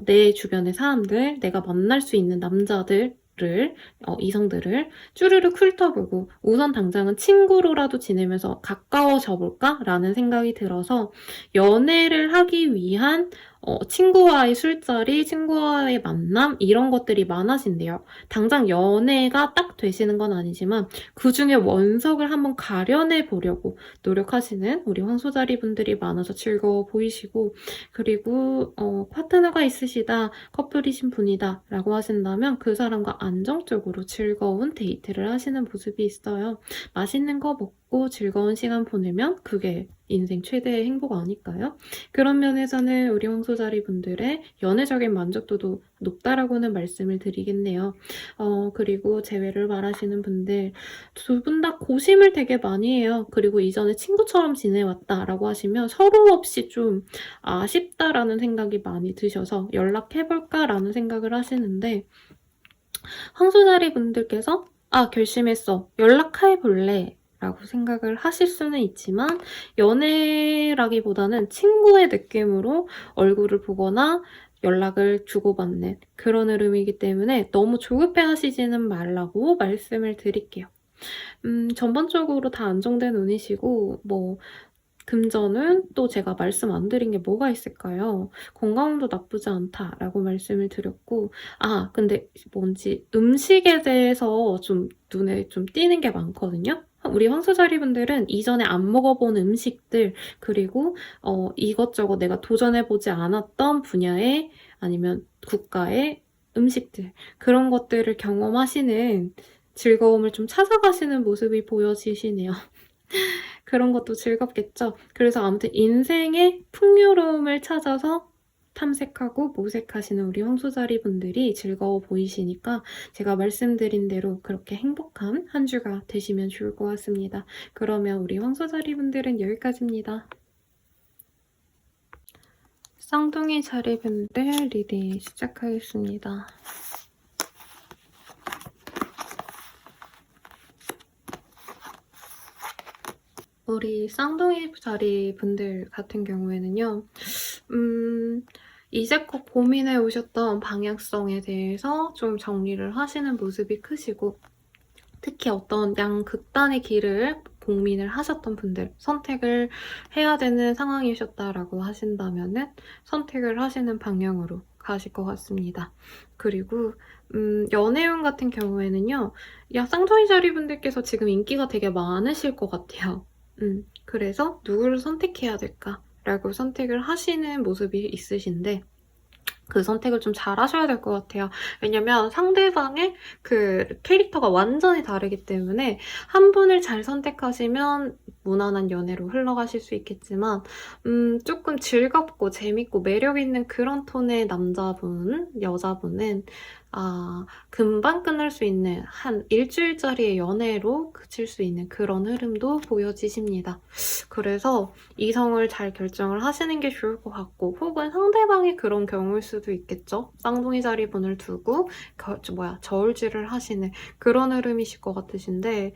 내 주변의 사람들, 내가 만날 수 있는 남자들 이성들을 쭈르륵 훑어보고 우선 당장은 친구로라도 지내면서 가까워져 볼까? 라는 생각이 들어서 연애를 하기 위한 친구와의 술자리, 친구와의 만남 이런 것들이 많아진대요. 당장 연애가 딱 되시는 건 아니지만 그중에 원석을 한번 가려내 보려고 노력하시는 우리 황소자리 분들이 많아서 즐거워 보이시고 그리고 파트너가 있으시다, 커플이신 분이다 라고 하신다면 그 사람과 안정적으로 즐거운 데이트를 하시는 모습이 있어요. 맛있는 거 먹고 즐거운 시간 보내면 그게 인생 최대의 행복 아닐까요? 그런 면에서는 우리 황소자리 분들의 연애적인 만족도도 높다라고는 말씀을 드리겠네요. 그리고 재회를 바라시는 분들 두 분 다 고심을 되게 많이 해요. 그리고 이전에 친구처럼 지내왔다라고 하시면 서로 없이 좀 아쉽다라는 생각이 많이 드셔서 연락해볼까라는 생각을 하시는데 황소자리 분들께서 결심했어. 연락해볼래. 라고 생각을 하실 수는 있지만 연애라기보다는 친구의 느낌으로 얼굴을 보거나 연락을 주고받는 그런 흐름이기 때문에 너무 조급해 하시지는 말라고 말씀을 드릴게요. 전반적으로 다 안정된 운이시고 금전은 또 제가 말씀 안 드린 게 뭐가 있을까요? 건강도 나쁘지 않다라고 말씀을 드렸고 근데 뭔지 음식에 대해서 좀 눈에 좀 띄는 게 많거든요. 우리 황소자리 분들은 이전에 안 먹어본 음식들 그리고 이것저것 내가 도전해보지 않았던 분야의 아니면 국가의 음식들 그런 것들을 경험하시는 즐거움을 좀 찾아가시는 모습이 보여지시네요. 그런 것도 즐겁겠죠. 그래서 아무튼 인생의 풍요로움을 찾아서 탐색하고 모색하시는 우리 황소자리 분들이 즐거워 보이시니까 제가 말씀드린 대로 그렇게 행복한 한 주가 되시면 좋을 것 같습니다. 그러면 우리 황소자리 분들은 여기까지입니다. 쌍둥이 자리 분들 리딩 시작하겠습니다. 우리 쌍둥이 자리 분들 같은 경우에는요. 이제껏 고민해 오셨던 방향성에 대해서 좀 정리를 하시는 모습이 크시고 특히 어떤 양극단의 길을 고민을 하셨던 분들 선택을 해야 되는 상황이셨다라고 하신다면은 선택을 하시는 방향으로 가실 것 같습니다. 그리고 연애운 같은 경우에는요. 쌍둥이 자리 분들께서 지금 인기가 되게 많으실 것 같아요. 그래서 누구를 선택해야 될까라고 선택을 하시는 모습이 있으신데 그 선택을 좀 잘 하셔야 될 것 같아요. 왜냐면 상대방의 그 캐릭터가 완전히 다르기 때문에 한 분을 잘 선택하시면 무난한 연애로 흘러가실 수 있겠지만 조금 즐겁고 재밌고 매력 있는 그런 톤의 남자분, 여자분은 금방 끝날 수 있는 한 일주일짜리의 연애로 그칠 수 있는 그런 흐름도 보여지십니다. 그래서 이성을 잘 결정을 하시는 게 좋을 것 같고 혹은 상대방이 그런 경우일 수도 있겠죠. 쌍둥이 자리 분을 두고 저울질을 하시는 그런 흐름이실 것 같으신데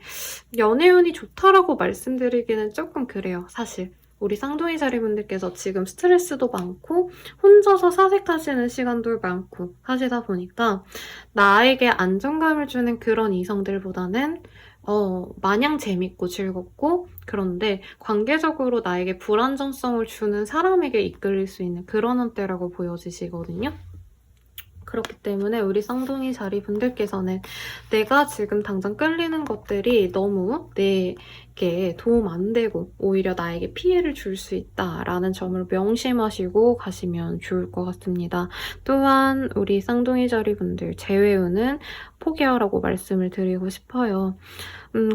연애운이 좋다라고 말씀드리기는 조금 그래요. 사실. 우리 쌍둥이 자리 분들께서 지금 스트레스도 많고 혼자서 사색하시는 시간도 많고 하시다 보니까 나에게 안정감을 주는 그런 이성들보다는 마냥 재밌고 즐겁고 그런데 관계적으로 나에게 불안정성을 주는 사람에게 이끌릴 수 있는 그런 한때라고 보여지시거든요. 그렇기 때문에 우리 쌍둥이 자리 분들께서는 내가 지금 당장 끌리는 것들이 너무 내게 도움 안 되고 오히려 나에게 피해를 줄 수 있다라는 점을 명심하시고 가시면 좋을 것 같습니다. 또한 우리 쌍둥이 자리 분들 재회운은 포기하라고 말씀을 드리고 싶어요.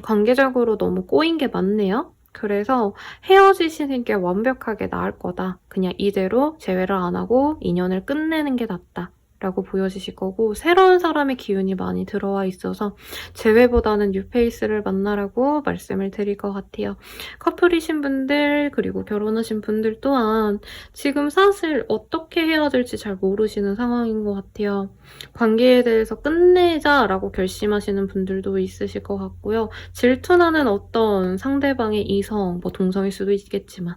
관계적으로 너무 꼬인 게 많네요. 그래서 헤어지시는 게 완벽하게 나을 거다. 그냥 이대로 재회를 안 하고 인연을 끝내는 게 낫다. 라고 보여지실 거고 새로운 사람의 기운이 많이 들어와 있어서 재회보다는 뉴페이스를 만나라고 말씀을 드릴 것 같아요. 커플이신 분들 그리고 결혼하신 분들 또한 지금 사실 어떻게 해야 될지 잘 모르시는 상황인 것 같아요. 관계에 대해서 끝내자라고 결심하시는 분들도 있으실 것 같고요. 질투나는 어떤 상대방의 이성, 뭐 동성일 수도 있겠지만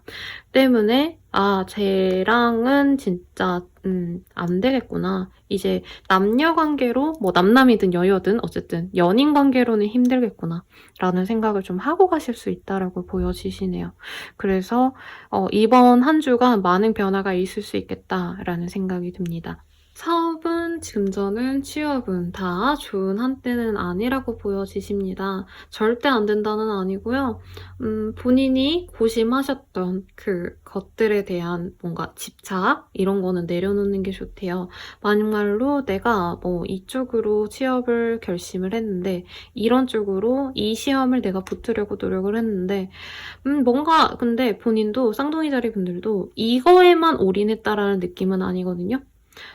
때문에 쟤랑은 진짜 안 되겠구나. 이제 남녀 관계로 뭐 남남이든 여여든 어쨌든 연인 관계로는 힘들겠구나 라는 생각을 좀 하고 가실 수 있다라고 보여지시네요. 그래서 이번 한 주간 많은 변화가 있을 수 있겠다라는 생각이 듭니다. 사업은, 금전은, 취업은 다 좋은 한때는 아니라고 보여지십니다. 절대 안 된다는 아니고요. 본인이 고심하셨던 그 것들에 대한 뭔가 집착 이런 거는 내려놓는 게 좋대요. 만약말로 내가 뭐 이쪽으로 취업을 결심을 했는데 이런 쪽으로 이 시험을 내가 붙으려고 노력을 했는데 뭔가 근데 본인도 쌍둥이 자리 분들도 이거에만 올인했다라는 느낌은 아니거든요.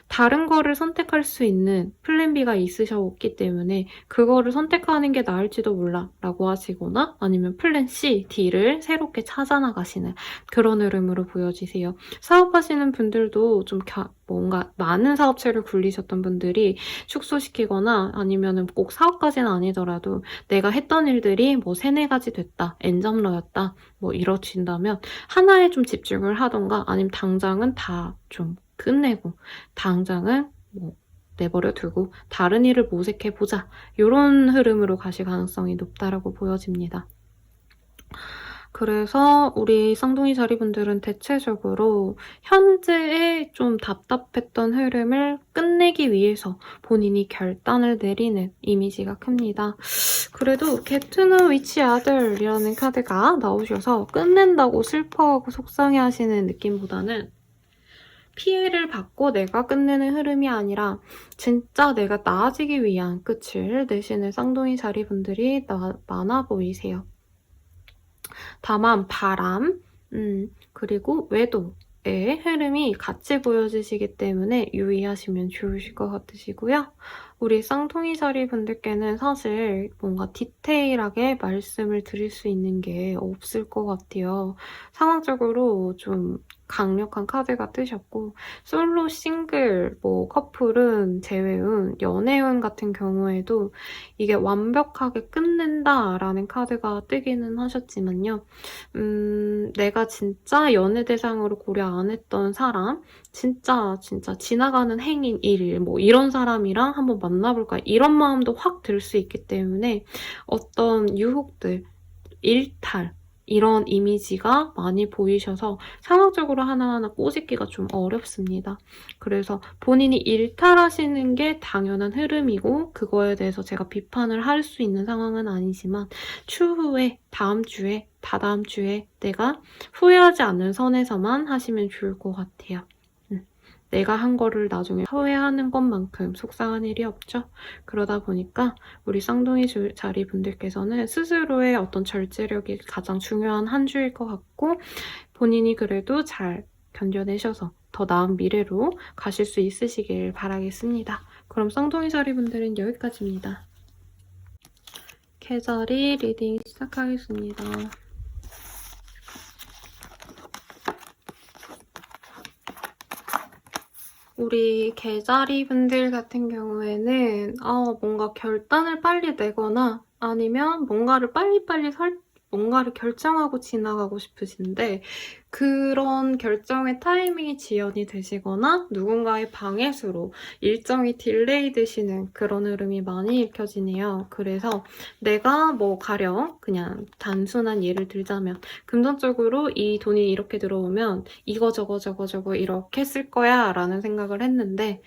다른 거를 선택할 수 있는 플랜 B가 있으셨기 때문에 그거를 선택하는 게 나을지도 몰라 라고 하시거나 아니면 플랜 C, D를 새롭게 찾아나가시는 그런 흐름으로 보여지세요. 사업하시는 분들도 좀 뭔가 많은 사업체를 굴리셨던 분들이 축소시키거나 아니면은 꼭 사업까지는 아니더라도 내가 했던 일들이 뭐 3-4가지 됐다, 엔잡러였다 뭐 이러신다면 하나에 좀 집중을 하던가 아니면 당장은 다 좀 끝내고 당장은 뭐 내버려 두고 다른 일을 모색해보자 이런 흐름으로 가실 가능성이 높다라고 보여집니다. 그래서 우리 쌍둥이 자리분들은 대체적으로 현재의 좀 답답했던 흐름을 끝내기 위해서 본인이 결단을 내리는 이미지가 큽니다. 그래도 Get to know each other이라는 카드가 나오셔서 끝낸다고 슬퍼하고 속상해하시는 느낌보다는 피해를 받고 내가 끝내는 흐름이 아니라 진짜 내가 나아지기 위한 끝을 내시는 쌍둥이 자리분들이 많아 보이세요. 다만 바람, 그리고 외도의 흐름이 같이 보여지시기 때문에 유의하시면 좋으실 것 같으시고요. 우리 쌍둥이 자리 분들께는 사실 뭔가 디테일하게 말씀을 드릴 수 있는 게 없을 것 같아요. 상황적으로 좀 강력한 카드가 뜨셨고 솔로, 싱글, 뭐 커플은 제외운 연애운 같은 경우에도 이게 완벽하게 끝낸다라는 카드가 뜨기는 하셨지만요. 내가 진짜 연애 대상으로 고려 안 했던 사람, 진짜 지나가는 행인 일, 뭐 이런 사람이랑 한번 만나볼까 이런 마음도 확 들 수 있기 때문에 어떤 유혹들, 일탈 이런 이미지가 많이 보이셔서 상황적으로 하나하나 꼬집기가 좀 어렵습니다. 그래서 본인이 일탈하시는 게 당연한 흐름이고 그거에 대해서 제가 비판을 할 수 있는 상황은 아니지만 추후에 다음 주에 다다음 주에 내가 후회하지 않는 선에서만 하시면 좋을 것 같아요. 내가 한 거를 나중에 후회하는 것만큼 속상한 일이 없죠. 그러다 보니까 우리 쌍둥이 자리 분들께서는 스스로의 어떤 절제력이 가장 중요한 한 주일 것 같고 본인이 그래도 잘 견뎌내셔서 더 나은 미래로 가실 수 있으시길 바라겠습니다. 그럼 쌍둥이 자리 분들은 여기까지입니다. 계자리 리딩 시작하겠습니다. 우리 개자리 분들 같은 경우에는 뭔가 결단을 빨리 내거나 아니면 뭔가를 빨리빨리 뭔가를 결정하고 지나가고 싶으신데 그런 결정의 타이밍이 지연이 되시거나 누군가의 방해수로 일정이 딜레이 되시는 그런 흐름이 많이 읽혀지네요. 그래서 내가 뭐 가령 그냥 단순한 예를 들자면 금전적으로 이 돈이 이렇게 들어오면 이거 저거 이렇게 쓸 거야 라는 생각을 했는데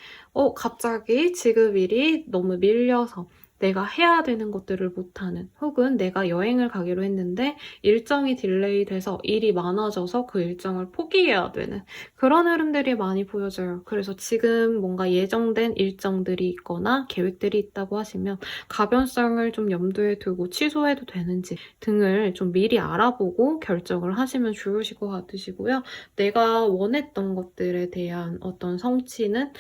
갑자기 지급일이 너무 밀려서 내가 해야 되는 것들을 못하는, 혹은 내가 여행을 가기로 했는데 일정이 딜레이 돼서 일이 많아져서 그 일정을 포기해야 되는 그런 흐름들이 많이 보여져요. 그래서 지금 뭔가 예정된 일정들이 있거나 계획들이 있다고 하시면 가변성을 좀 염두에 두고 취소해도 되는지 등을 좀 미리 알아보고 결정을 하시면 좋으실 것 같으시고요. 내가 원했던 것들에 대한 어떤 성취는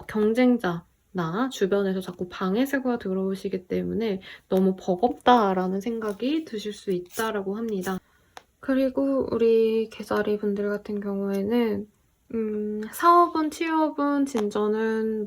경쟁자나 주변에서 자꾸 방해세가 들어오시기 때문에 너무 버겁다라는 생각이 드실 수 있다라고 합니다. 그리고 우리 개자리 분들 같은 경우에는 사업은, 취업은, 진전은,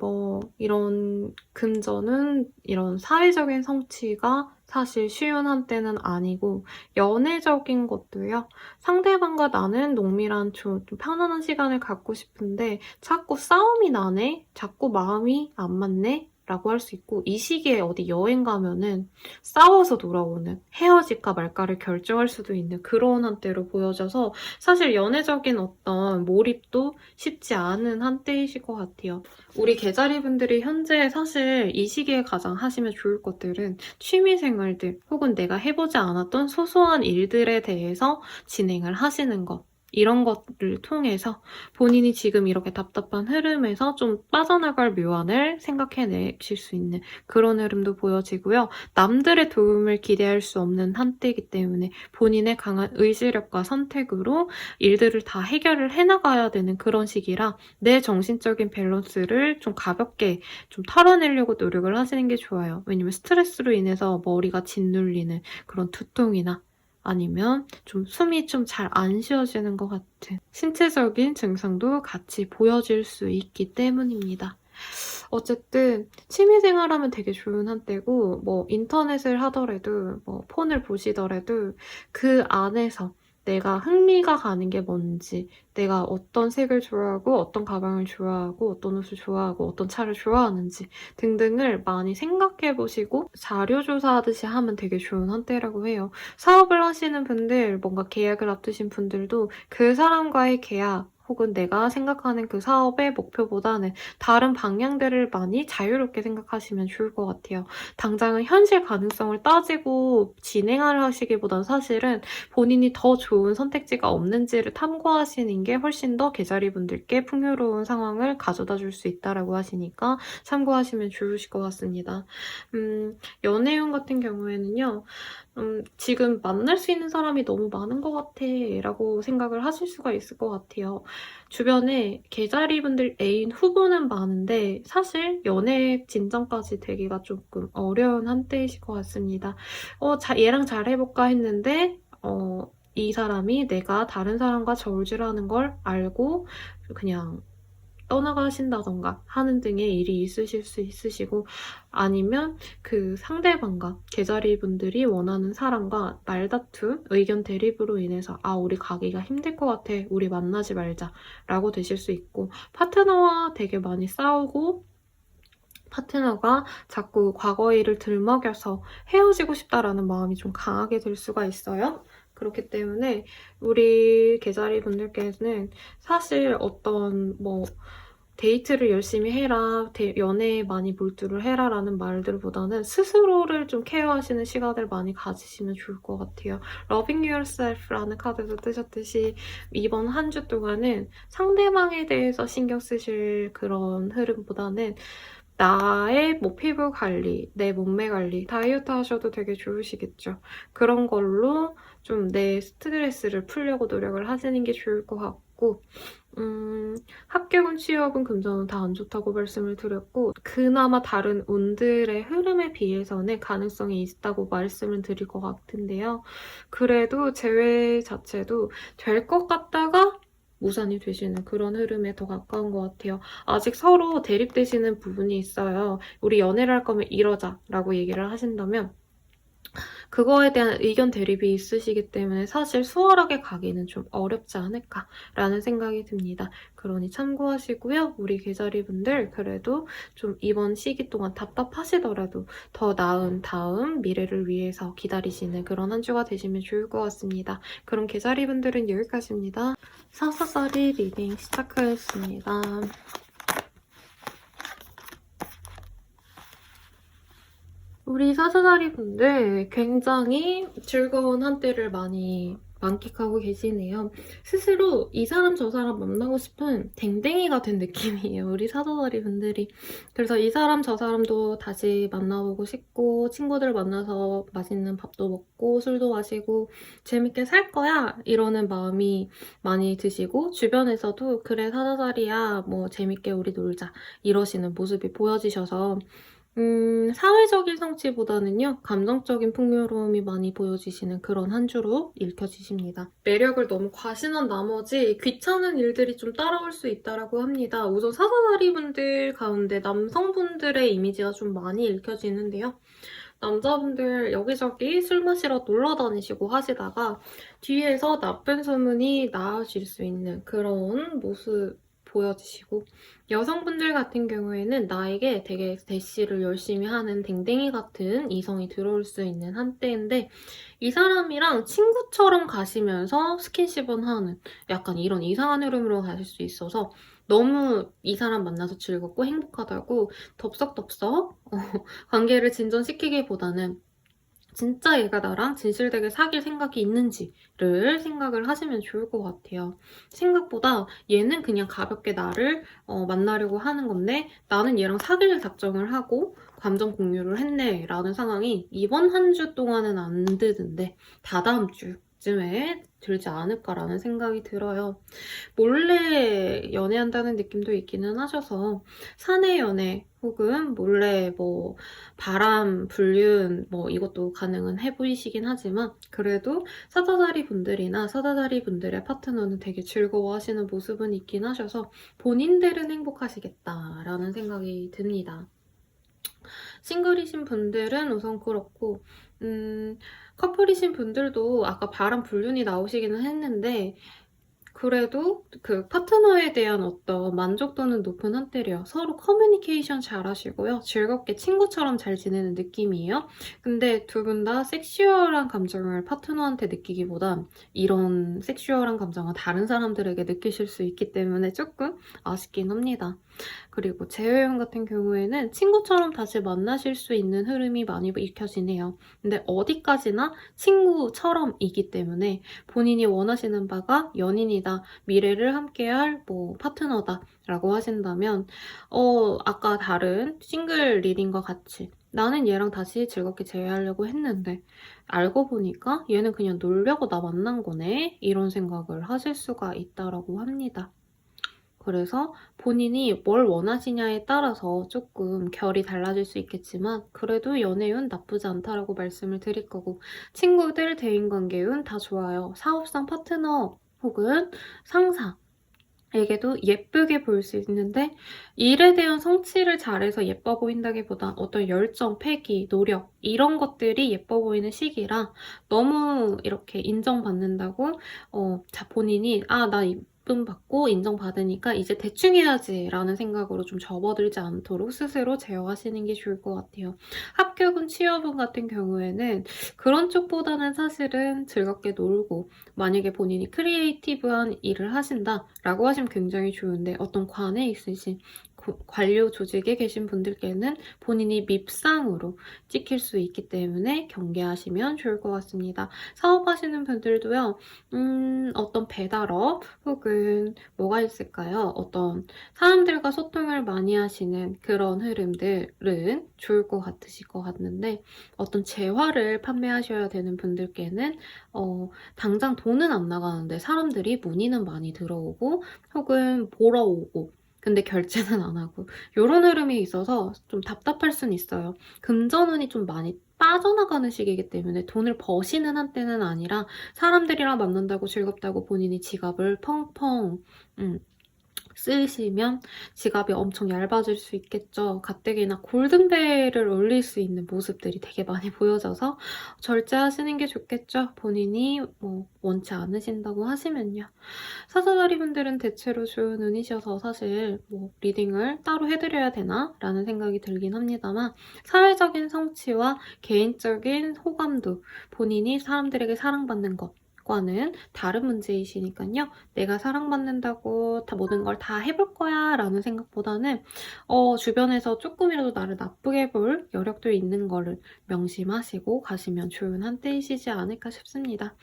이런 금전은, 이런 사회적인 성취가 사실 쉬운 한때는 아니고, 연애적인 것도요, 상대방과 나는 농밀한 좀 편안한 시간을 갖고 싶은데, 자꾸 싸움이 나네? 자꾸 마음이 안 맞네? 라고 할 수 있고, 이 시기에 어디 여행 가면은 싸워서 돌아오는, 헤어질까 말까를 결정할 수도 있는 그런 한때로 보여져서 사실 연애적인 어떤 몰입도 쉽지 않은 한때이실 것 같아요. 우리 개자리 분들이 현재 사실 이 시기에 가장 하시면 좋을 것들은 취미생활들 혹은 내가 해보지 않았던 소소한 일들에 대해서 진행을 하시는 것. 이런 것들을 통해서 본인이 지금 이렇게 답답한 흐름에서 좀 빠져나갈 묘안을 생각해내실 수 있는 그런 흐름도 보여지고요. 남들의 도움을 기대할 수 없는 한때이기 때문에 본인의 강한 의지력과 선택으로 일들을 다 해결을 해나가야 되는 그런 시기라 내 정신적인 밸런스를 좀 가볍게 좀 털어내려고 노력을 하시는 게 좋아요. 왜냐면 스트레스로 인해서 머리가 짓눌리는 그런 두통이나 아니면 좀 숨이 좀 잘 안 쉬어지는 것 같은 신체적인 증상도 같이 보여질 수 있기 때문입니다. 어쨌든 취미생활하면 되게 좋은 한때고 인터넷을 하더라도 폰을 보시더라도 그 안에서 내가 흥미가 가는 게 뭔지, 내가 어떤 색을 좋아하고 어떤 가방을 좋아하고 어떤 옷을 좋아하고 어떤 차를 좋아하는지 등등을 많이 생각해보시고 자료조사하듯이 하면 되게 좋은 한때라고 해요. 사업을 하시는 분들, 뭔가 계약을 앞두신 분들도 그 사람과의 계약 혹은 내가 생각하는 그 사업의 목표보다는 다른 방향들을 많이 자유롭게 생각하시면 좋을 것 같아요. 당장은 현실 가능성을 따지고 진행을 하시기보단 사실은 본인이 더 좋은 선택지가 없는지를 탐구하시는 게 훨씬 더 개자리 분들께 풍요로운 상황을 가져다 줄 수 있다라고 하시니까 참고하시면 좋으실 것 같습니다. 연애운 같은 경우에는요. 지금 만날 수 있는 사람이 너무 많은 것 같아 라고 생각을 하실 수가 있을 것 같아요. 주변에 개자리분들 애인 후보는 많은데 사실 연애 진전까지 되기가 조금 어려운 한때이실 것 같습니다. 얘랑 잘 해볼까 했는데 이 사람이 내가 다른 사람과 저울질하는 걸 알고 그냥 떠나가신다던가 하는 등의 일이 있으실 수 있으시고 아니면 그 상대방과 개자리 분들이 원하는 사람과 말다툼, 의견 대립으로 인해서 우리 가기가 힘들 것 같아. 우리 만나지 말자 라고 되실 수 있고 파트너와 되게 많이 싸우고 파트너가 자꾸 과거 일을 들먹여서 헤어지고 싶다라는 마음이 좀 강하게 들 수가 있어요. 그렇기 때문에 우리 개자리 분들께는 사실 어떤 데이트를 열심히 해라, 연애에 많이 몰두를 해라 라는 말들보다는 스스로를 좀 케어하시는 시간을 많이 가지시면 좋을 것 같아요. Loving Yourself라는 카드도 뜨셨듯이 이번 한 주 동안은 상대방에 대해서 신경 쓰실 그런 흐름보다는 나의 피부 관리, 내 몸매 관리, 다이어트 하셔도 되게 좋으시겠죠. 그런 걸로 좀 내 스트레스를 풀려고 노력을 하시는 게 좋을 것 같고 합격은 취업은 금전은 다 안 좋다고 말씀을 드렸고 그나마 다른 운들의 흐름에 비해서는 가능성이 있다고 말씀을 드릴 것 같은데요. 그래도 재회 자체도 될 것 같다가 무산이 되시는 그런 흐름에 더 가까운 것 같아요. 아직 서로 대립되시는 부분이 있어요. 우리 연애를 할 거면 이러자라고 얘기를 하신다면 그거에 대한 의견 대립이 있으시기 때문에 사실 수월하게 가기는 좀 어렵지 않을까라는 생각이 듭니다. 그러니 참고하시고요. 우리 개자리 분들 그래도 좀 이번 시기 동안 답답하시더라도 더 나은 다음 미래를 위해서 기다리시는 그런 한 주가 되시면 좋을 것 같습니다. 그럼 개자리 분들은 여기까지입니다. 사사사리 리딩 시작하겠습니다. 우리 사자자리 분들 굉장히 즐거운 한때를 많이 만끽하고 계시네요. 스스로 이 사람 저 사람 만나고 싶은 댕댕이가 된 느낌이에요. 우리 사자자리 분들이. 그래서 이 사람 저 사람도 다시 만나보고 싶고 친구들 만나서 맛있는 밥도 먹고 술도 마시고 재밌게 살 거야 이러는 마음이 많이 드시고 주변에서도 그래 사자자리야 뭐 재밌게 우리 놀자 이러시는 모습이 보여지셔서 사회적인 성취보다는요, 감정적인 풍요로움이 많이 보여지시는 그런 한 주로 읽혀지십니다. 매력을 너무 과신한 나머지 귀찮은 일들이 좀 따라올 수 있다고 합니다. 우선 사사다리 분들 가운데 남성분들의 이미지가 좀 많이 읽혀지는데요. 남자분들 여기저기 술 마시러 놀러 다니시고 하시다가 뒤에서 나쁜 소문이 나아질 수 있는 그런 모습 보여지시고 여성분들 같은 경우에는 나에게 되게 대시를 열심히 하는 댕댕이 같은 이성이 들어올 수 있는 한때인데 이 사람이랑 친구처럼 가시면서 스킨십은 하는 약간 이런 이상한 흐름으로 가실 수 있어서 너무 이 사람 만나서 즐겁고 행복하다고 덥석덥석 관계를 진전시키기보다는 진짜 얘가 나랑 진실되게 사귈 생각이 있는지를 생각을 하시면 좋을 것 같아요. 생각보다 얘는 그냥 가볍게 나를 만나려고 하는 건데 나는 얘랑 사귈 작정을 하고 감정 공유를 했네 라는 상황이 이번 한 주 동안은 안 드는데 다다음 주쯤에 들지 않을까라는 생각이 들어요. 몰래 연애한다는 느낌도 있기는 하셔서 사내 연애 혹은 몰래 뭐 바람, 불륜 뭐 이것도 가능은 해 보이시긴 하지만 그래도 사자자리 분들이나 사자자리 분들의 파트너는 되게 즐거워하시는 모습은 있긴 하셔서 본인들은 행복하시겠다라는 생각이 듭니다. 싱글이신 분들은 우선 그렇고 커플이신 분들도 아까 바람, 불륜이 나오시기는 했는데 그래도 그 파트너에 대한 어떤 만족도는 높은 한때래요. 서로 커뮤니케이션 잘 하시고요. 즐겁게 친구처럼 잘 지내는 느낌이에요. 근데 두 분 다 섹슈얼한 감정을 파트너한테 느끼기보단 이런 섹슈얼한 감정을 다른 사람들에게 느끼실 수 있기 때문에 조금 아쉽긴 합니다. 그리고 재회원 같은 경우에는 친구처럼 다시 만나실 수 있는 흐름이 많이 읽혀지네요. 근데 어디까지나 친구처럼이기 때문에 본인이 원하시는 바가 연인이다, 미래를 함께할 뭐 파트너다 라고 하신다면 아까 다른 싱글 리딩과 같이 나는 얘랑 다시 즐겁게 재회하려고 했는데 알고 보니까 얘는 그냥 놀려고 나 만난 거네 이런 생각을 하실 수가 있다고 합니다. 그래서 본인이 뭘 원하시냐에 따라서 조금 결이 달라질 수 있겠지만 그래도 연애운 나쁘지 않다라고 말씀을 드릴 거고 친구들, 대인관계운 다 좋아요. 사업상 파트너 혹은 상사에게도 예쁘게 보일 수 있는데 일에 대한 성취를 잘해서 예뻐 보인다기보다 어떤 열정, 패기, 노력 이런 것들이 예뻐 보이는 시기라 너무 이렇게 인정받는다고 본인이 나 이쁨받고 인정받으니까 이제 대충 해야지 라는 생각으로 좀 접어들지 않도록 스스로 제어하시는 게 좋을 것 같아요. 합격은 취업은 같은 경우에는 그런 쪽보다는 사실은 즐겁게 놀고 만약에 본인이 크리에이티브한 일을 하신다라고 하시면 굉장히 좋은데 어떤 관에 있으신 관료 조직에 계신 분들께는 본인이 밉상으로 찍힐 수 있기 때문에 경계하시면 좋을 것 같습니다. 사업하시는 분들도요. 어떤 배달업 혹은 뭐가 있을까요? 어떤 사람들과 소통을 많이 하시는 그런 흐름들은 좋을 것 같으실 것 같는데 어떤 재화를 판매하셔야 되는 분들께는 당장 돈은 안 나가는데 사람들이 문의는 많이 들어오고 혹은 보러 오고 근데 결제는 안 하고 이런 흐름이 있어서 좀 답답할 순 있어요. 금전운이 좀 많이 빠져나가는 시기이기 때문에 돈을 버시는 한때는 아니라 사람들이랑 만난다고 즐겁다고 본인이 지갑을 펑펑 쓰시면 지갑이 엄청 얇아질 수 있겠죠. 가뜩이나 골든벨을 올릴 수 있는 모습들이 되게 많이 보여져서 절제하시는 게 좋겠죠. 본인이 뭐 원치 않으신다고 하시면요. 사자다리 분들은 대체로 좋은 운이셔서 사실 뭐 리딩을 따로 해드려야 되나? 라는 생각이 들긴 합니다만 사회적인 성취와 개인적인 호감도 본인이 사람들에게 사랑받는 것 과는 다른 문제이시니까요. 내가 사랑받는다고 다 모든 걸 다 해볼 거야 라는 생각보다는 주변에서 조금이라도 나를 나쁘게 볼 여력도 있는 거를 명심하시고 가시면 좋은 한때이시지 않을까 싶습니다.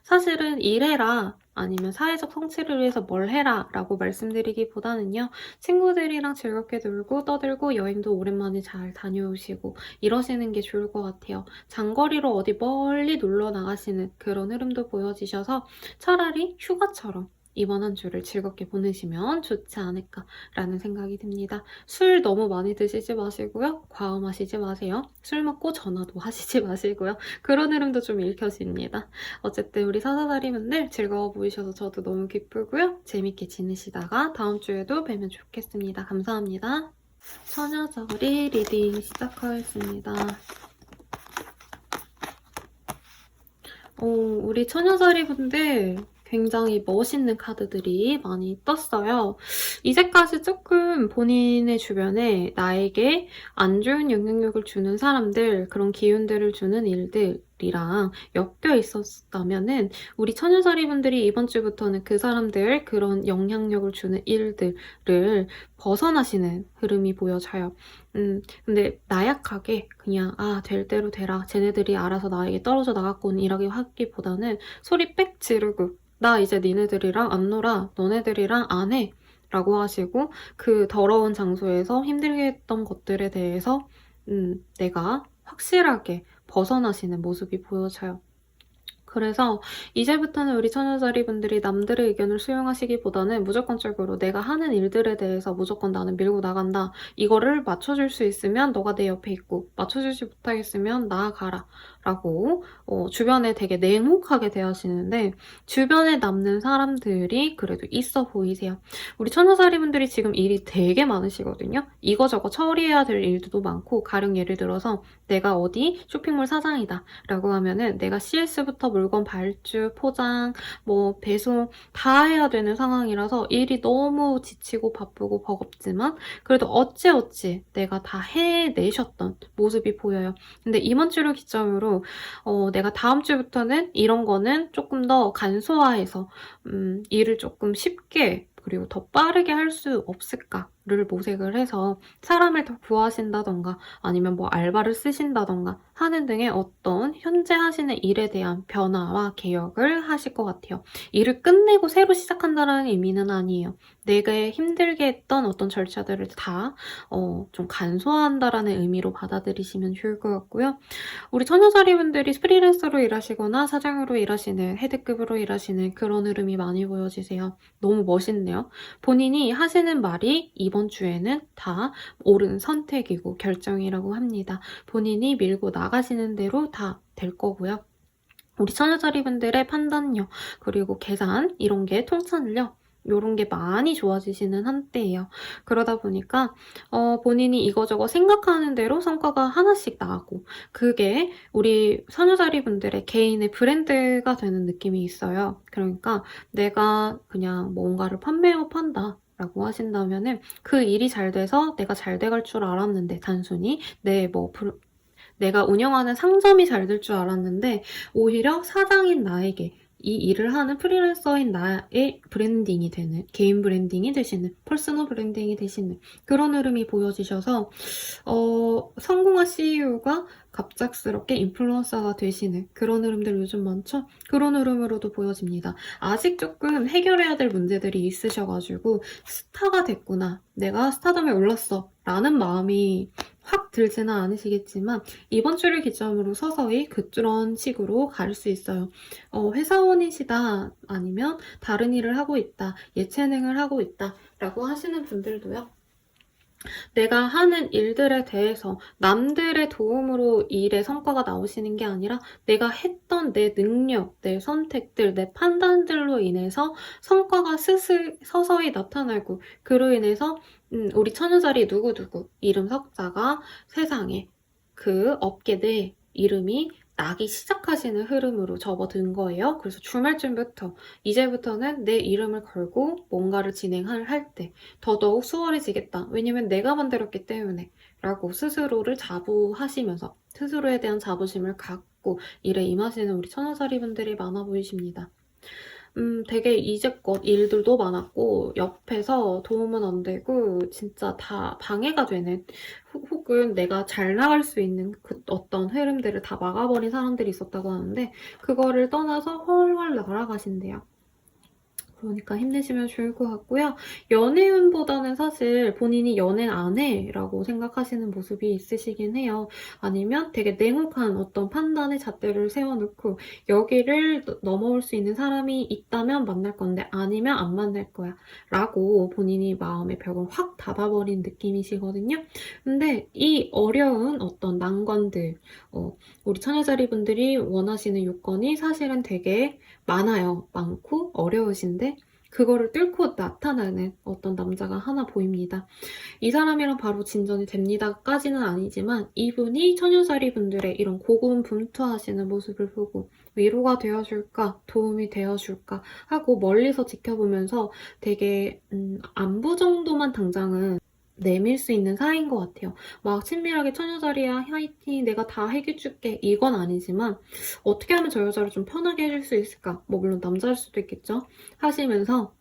사실은 일해라 아니면 사회적 성취를 위해서 뭘 해라 라고 말씀드리기보다는요. 친구들이랑 즐겁게 놀고 떠들고 여행도 오랜만에 잘 다녀오시고 이러시는 게 좋을 것 같아요. 장거리로 어디 멀리 놀러 나가시는 그런 흐름도 보여지셔서 차라리 휴가처럼 이번 한 주를 즐겁게 보내시면 좋지 않을까라는 생각이 듭니다. 술 너무 많이 드시지 마시고요. 과음하시지 마세요. 술 먹고 전화도 하시지 마시고요. 그런 흐름도 좀 읽혀집니다. 어쨌든 우리 사사다리분들 즐거워 보이셔서 저도 너무 기쁘고요. 재밌게 지내시다가 다음 주에도 뵈면 좋겠습니다. 감사합니다. 처녀절이 리딩 시작하겠습니다. 우리 처녀자리분들 굉장히 멋있는 카드들이 많이 떴어요. 이제까지 조금 본인의 주변에 나에게 안 좋은 영향력을 주는 사람들, 그런 기운들을 주는 일들이랑 엮여 있었다면은 우리 처녀자리분들이 이번 주부터는 그 사람들, 그런 영향력을 주는 일들을 벗어나시는 흐름이 보여져요. 근데 나약하게 그냥 될 대로 되라. 쟤네들이 알아서 나에게 떨어져 나갔군 이라고 하기보다는 소리 빽 지르고 나 이제 니네들이랑 안 놀아. 너네들이랑 안 해. 라고 하시고 그 더러운 장소에서 힘들게 했던 것들에 대해서 내가 확실하게 벗어나시는 모습이 보여져요. 그래서 이제부터는 우리 처녀자리분들이 남들의 의견을 수용하시기보다는 무조건적으로 내가 하는 일들에 대해서 무조건 나는 밀고 나간다. 이거를 맞춰줄 수 있으면 너가 내 옆에 있고 맞춰주지 못하겠으면 나아가라. 라고 주변에 되게 냉혹하게 대하시는데 주변에 남는 사람들이 그래도 있어 보이세요. 우리 처녀자리분들이 지금 일이 되게 많으시거든요. 이거저거 처리해야 될 일도 많고 가령 예를 들어서 내가 어디 쇼핑몰 사장이다 라고 하면은 내가 CS부터 물건 발주, 포장, 뭐 배송 다 해야 되는 상황이라서 일이 너무 지치고 바쁘고 버겁지만 그래도 어찌어찌 내가 다 해내셨던 모습이 보여요. 근데 이번 주를 기점으로 내가 다음 주부터는 이런 거는 조금 더 간소화해서 일을 조금 쉽게 그리고 더 빠르게 할 수 없을까를 모색을 해서 사람을 더 구하신다던가 아니면 뭐 알바를 쓰신다던가 하는 등의 어떤 현재 하시는 일에 대한 변화와 개혁을 하실 것 같아요. 일을 끝내고 새로 시작한다는 의미는 아니에요. 내가 힘들게 했던 어떤 절차들을 다 좀 간소화한다라는 의미로 받아들이시면 좋을 것 같고요. 우리 처녀자리분들이 프리랜서로 일하시거나 사장으로 일하시는 헤드급으로 일하시는 그런 흐름이 많이 보여지세요. 너무 멋있네요. 본인이 하시는 말이 이번 주에는 다 옳은 선택이고 결정이라고 합니다. 본인이 밀고 나가시는 대로 다 될 거고요. 우리 처녀자리분들의 판단력 그리고 계산 이런 게 통찰력 이런 게 많이 좋아지시는 한때예요. 그러다 보니까 본인이 이거저거 생각하는 대로 성과가 하나씩 나고 그게 우리 처녀자리분들의 개인의 브랜드가 되는 느낌이 있어요. 그러니까 내가 그냥 뭔가를 판매업한다. 라고 하신다면은 그 일이 잘 돼서 내가 잘 돼갈 줄 알았는데 단순히 내가 운영하는 상점이 잘 될 줄 알았는데 오히려 사장인 나에게 이 일을 하는 프리랜서인 나의 브랜딩이 되는, 개인 브랜딩이 되시는, 퍼스널 브랜딩이 되시는 그런 흐름이 보여지셔서 성공한 CEO가 갑작스럽게 인플루언서가 되시는 그런 흐름들 요즘 많죠? 그런 흐름으로도 보여집니다. 아직 조금 해결해야 될 문제들이 있으셔가지고 스타가 됐구나, 내가 스타덤에 올랐어 라는 마음이 확 들지는 않으시겠지만 이번 주를 기점으로 서서히 그런 식으로 갈 수 있어요. 회사원이시다 아니면 다른 일을 하고 있다, 예체능을 하고 있다 라고 하시는 분들도요. 내가 하는 일들에 대해서 남들의 도움으로 일의 성과가 나오시는 게 아니라 내가 했던 내 능력, 내 선택들, 내 판단들로 인해서 성과가 서서히 나타나고 그로 인해서 우리 처녀자리 누구누구 이름 석자가 세상에 그 업계 내 이름이 나기 시작하시는 흐름으로 접어든 거예요. 그래서 주말쯤부터 이제부터는 내 이름을 걸고 뭔가를 진행을 할 때 더더욱 수월해지겠다. 왜냐면 내가 만들었기 때문에 라고 스스로를 자부하시면서 스스로에 대한 자부심을 갖고 잡고 일에 임하시는 우리 천여자리 분들이 많아 보이십니다. 되게 이제껏 일들도 많았고 옆에서 도움은 안 되고 진짜 다 방해가 되는 혹은 내가 잘 나갈 수 있는 그 어떤 흐름들을 다 막아버린 사람들이 있었다고 하는데 그거를 떠나서 훨훨 날아가신대요. 그러니까 힘내시면 좋을 것 같고요. 연애운보다는 사실 본인이 연애 안 해라고 생각하시는 모습이 있으시긴 해요. 아니면 되게 냉혹한 어떤 판단의 잣대를 세워놓고 여기를 넘어올 수 있는 사람이 있다면 만날 건데 아니면 안 만날 거야 라고 본인이 마음의 벽을 확 닫아버린 느낌이시거든요. 근데 이 어려운 어떤 난관들 우리 처녀자리 분들이 원하시는 요건이 사실은 되게 많고 어려우신데 그거를 뚫고 나타나는 어떤 남자가 하나 보입니다. 이 사람이랑 바로 진전이 됩니다까지는 아니지만 이분이 처녀자리 분들의 이런 고군분투하시는 모습을 보고 위로가 되어줄까 도움이 되어줄까 하고 멀리서 지켜보면서 되게 안부 정도만 당장은 내밀 수 있는 사이인 것 같아요. 막 친밀하게 처녀자리야 화이팅 내가 다 해결줄게 이건 아니지만 어떻게 하면 저 여자를 좀 편하게 해줄 수 있을까 뭐 물론 남자일 수도 있겠죠 하시면서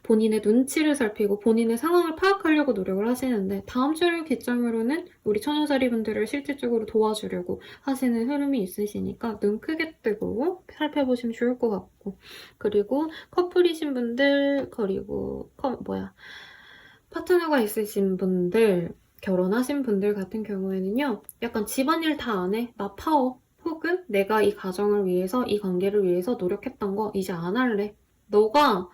본인의 눈치를 살피고 본인의 상황을 파악하려고 노력을 하시는데 다음 주 기점으로는 우리 처녀자리 분들을 실질적으로 도와주려고 하시는 흐름이 있으시니까 눈 크게 뜨고 살펴보시면 좋을 것 같고 그리고 커플이신 분들 그리고 파트너가 있으신 분들 결혼하신 분들 같은 경우에는요 약간 집안일 다 안 해? 나 파워 혹은 내가 이 가정을 위해서 이 관계를 위해서 노력했던 거 이제 안 할래 너가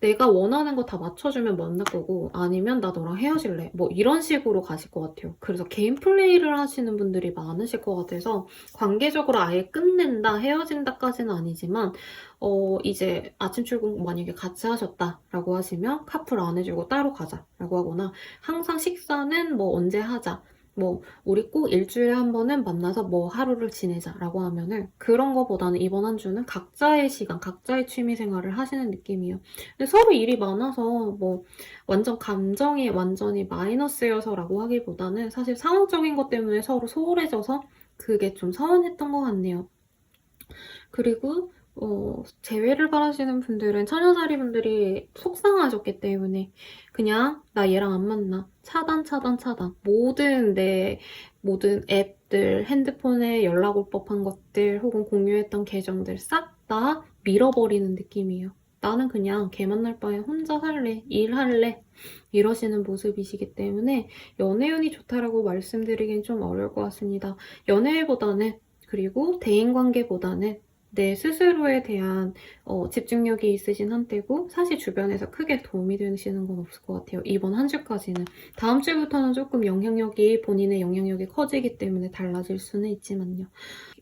내가 원하는 거 다 맞춰주면 만날 거고 아니면 나 너랑 헤어질래 뭐 이런 식으로 가실 것 같아요. 그래서 개인 플레이를 하시는 분들이 많으실 것 같아서 관계적으로 아예 끝낸다 헤어진다까지는 아니지만 이제 아침 출근 만약에 같이 하셨다라고 하시면 카풀 안 해주고 따로 가자라고 하거나 항상 식사는 뭐 언제 하자 뭐 우리 꼭 일주일에 한 번은 만나서 뭐 하루를 지내자라고 하면은 그런 거보다는 이번 한 주는 각자의 시간, 각자의 취미 생활을 하시는 느낌이에요. 근데 서로 일이 많아서 뭐 완전 감정이 완전히 마이너스여서라고 하기보다는 사실 상황적인 것 때문에 서로 소홀해져서 그게 좀 서운했던 것 같네요. 그리고 재회를 바라시는 분들은 처녀자리 분들이 속상하셨기 때문에 그냥 나 얘랑 안 만나 차단 모든 앱들 핸드폰에 연락 올 법한 것들 혹은 공유했던 계정들 싹 다 밀어버리는 느낌이에요. 나는 그냥 걔 만날 바에 혼자 살래 일할래 이러시는 모습이시기 때문에 연애운이 좋다라고 말씀드리긴 좀 어려울 것 같습니다. 연애보다는 그리고 대인관계보다는 내 스스로에 대한 집중력이 있으신 한때고 사실 주변에서 크게 도움이 되시는 건 없을 것 같아요. 이번 한 주까지는. 다음 주부터는 조금 본인의 영향력이 커지기 때문에 달라질 수는 있지만요.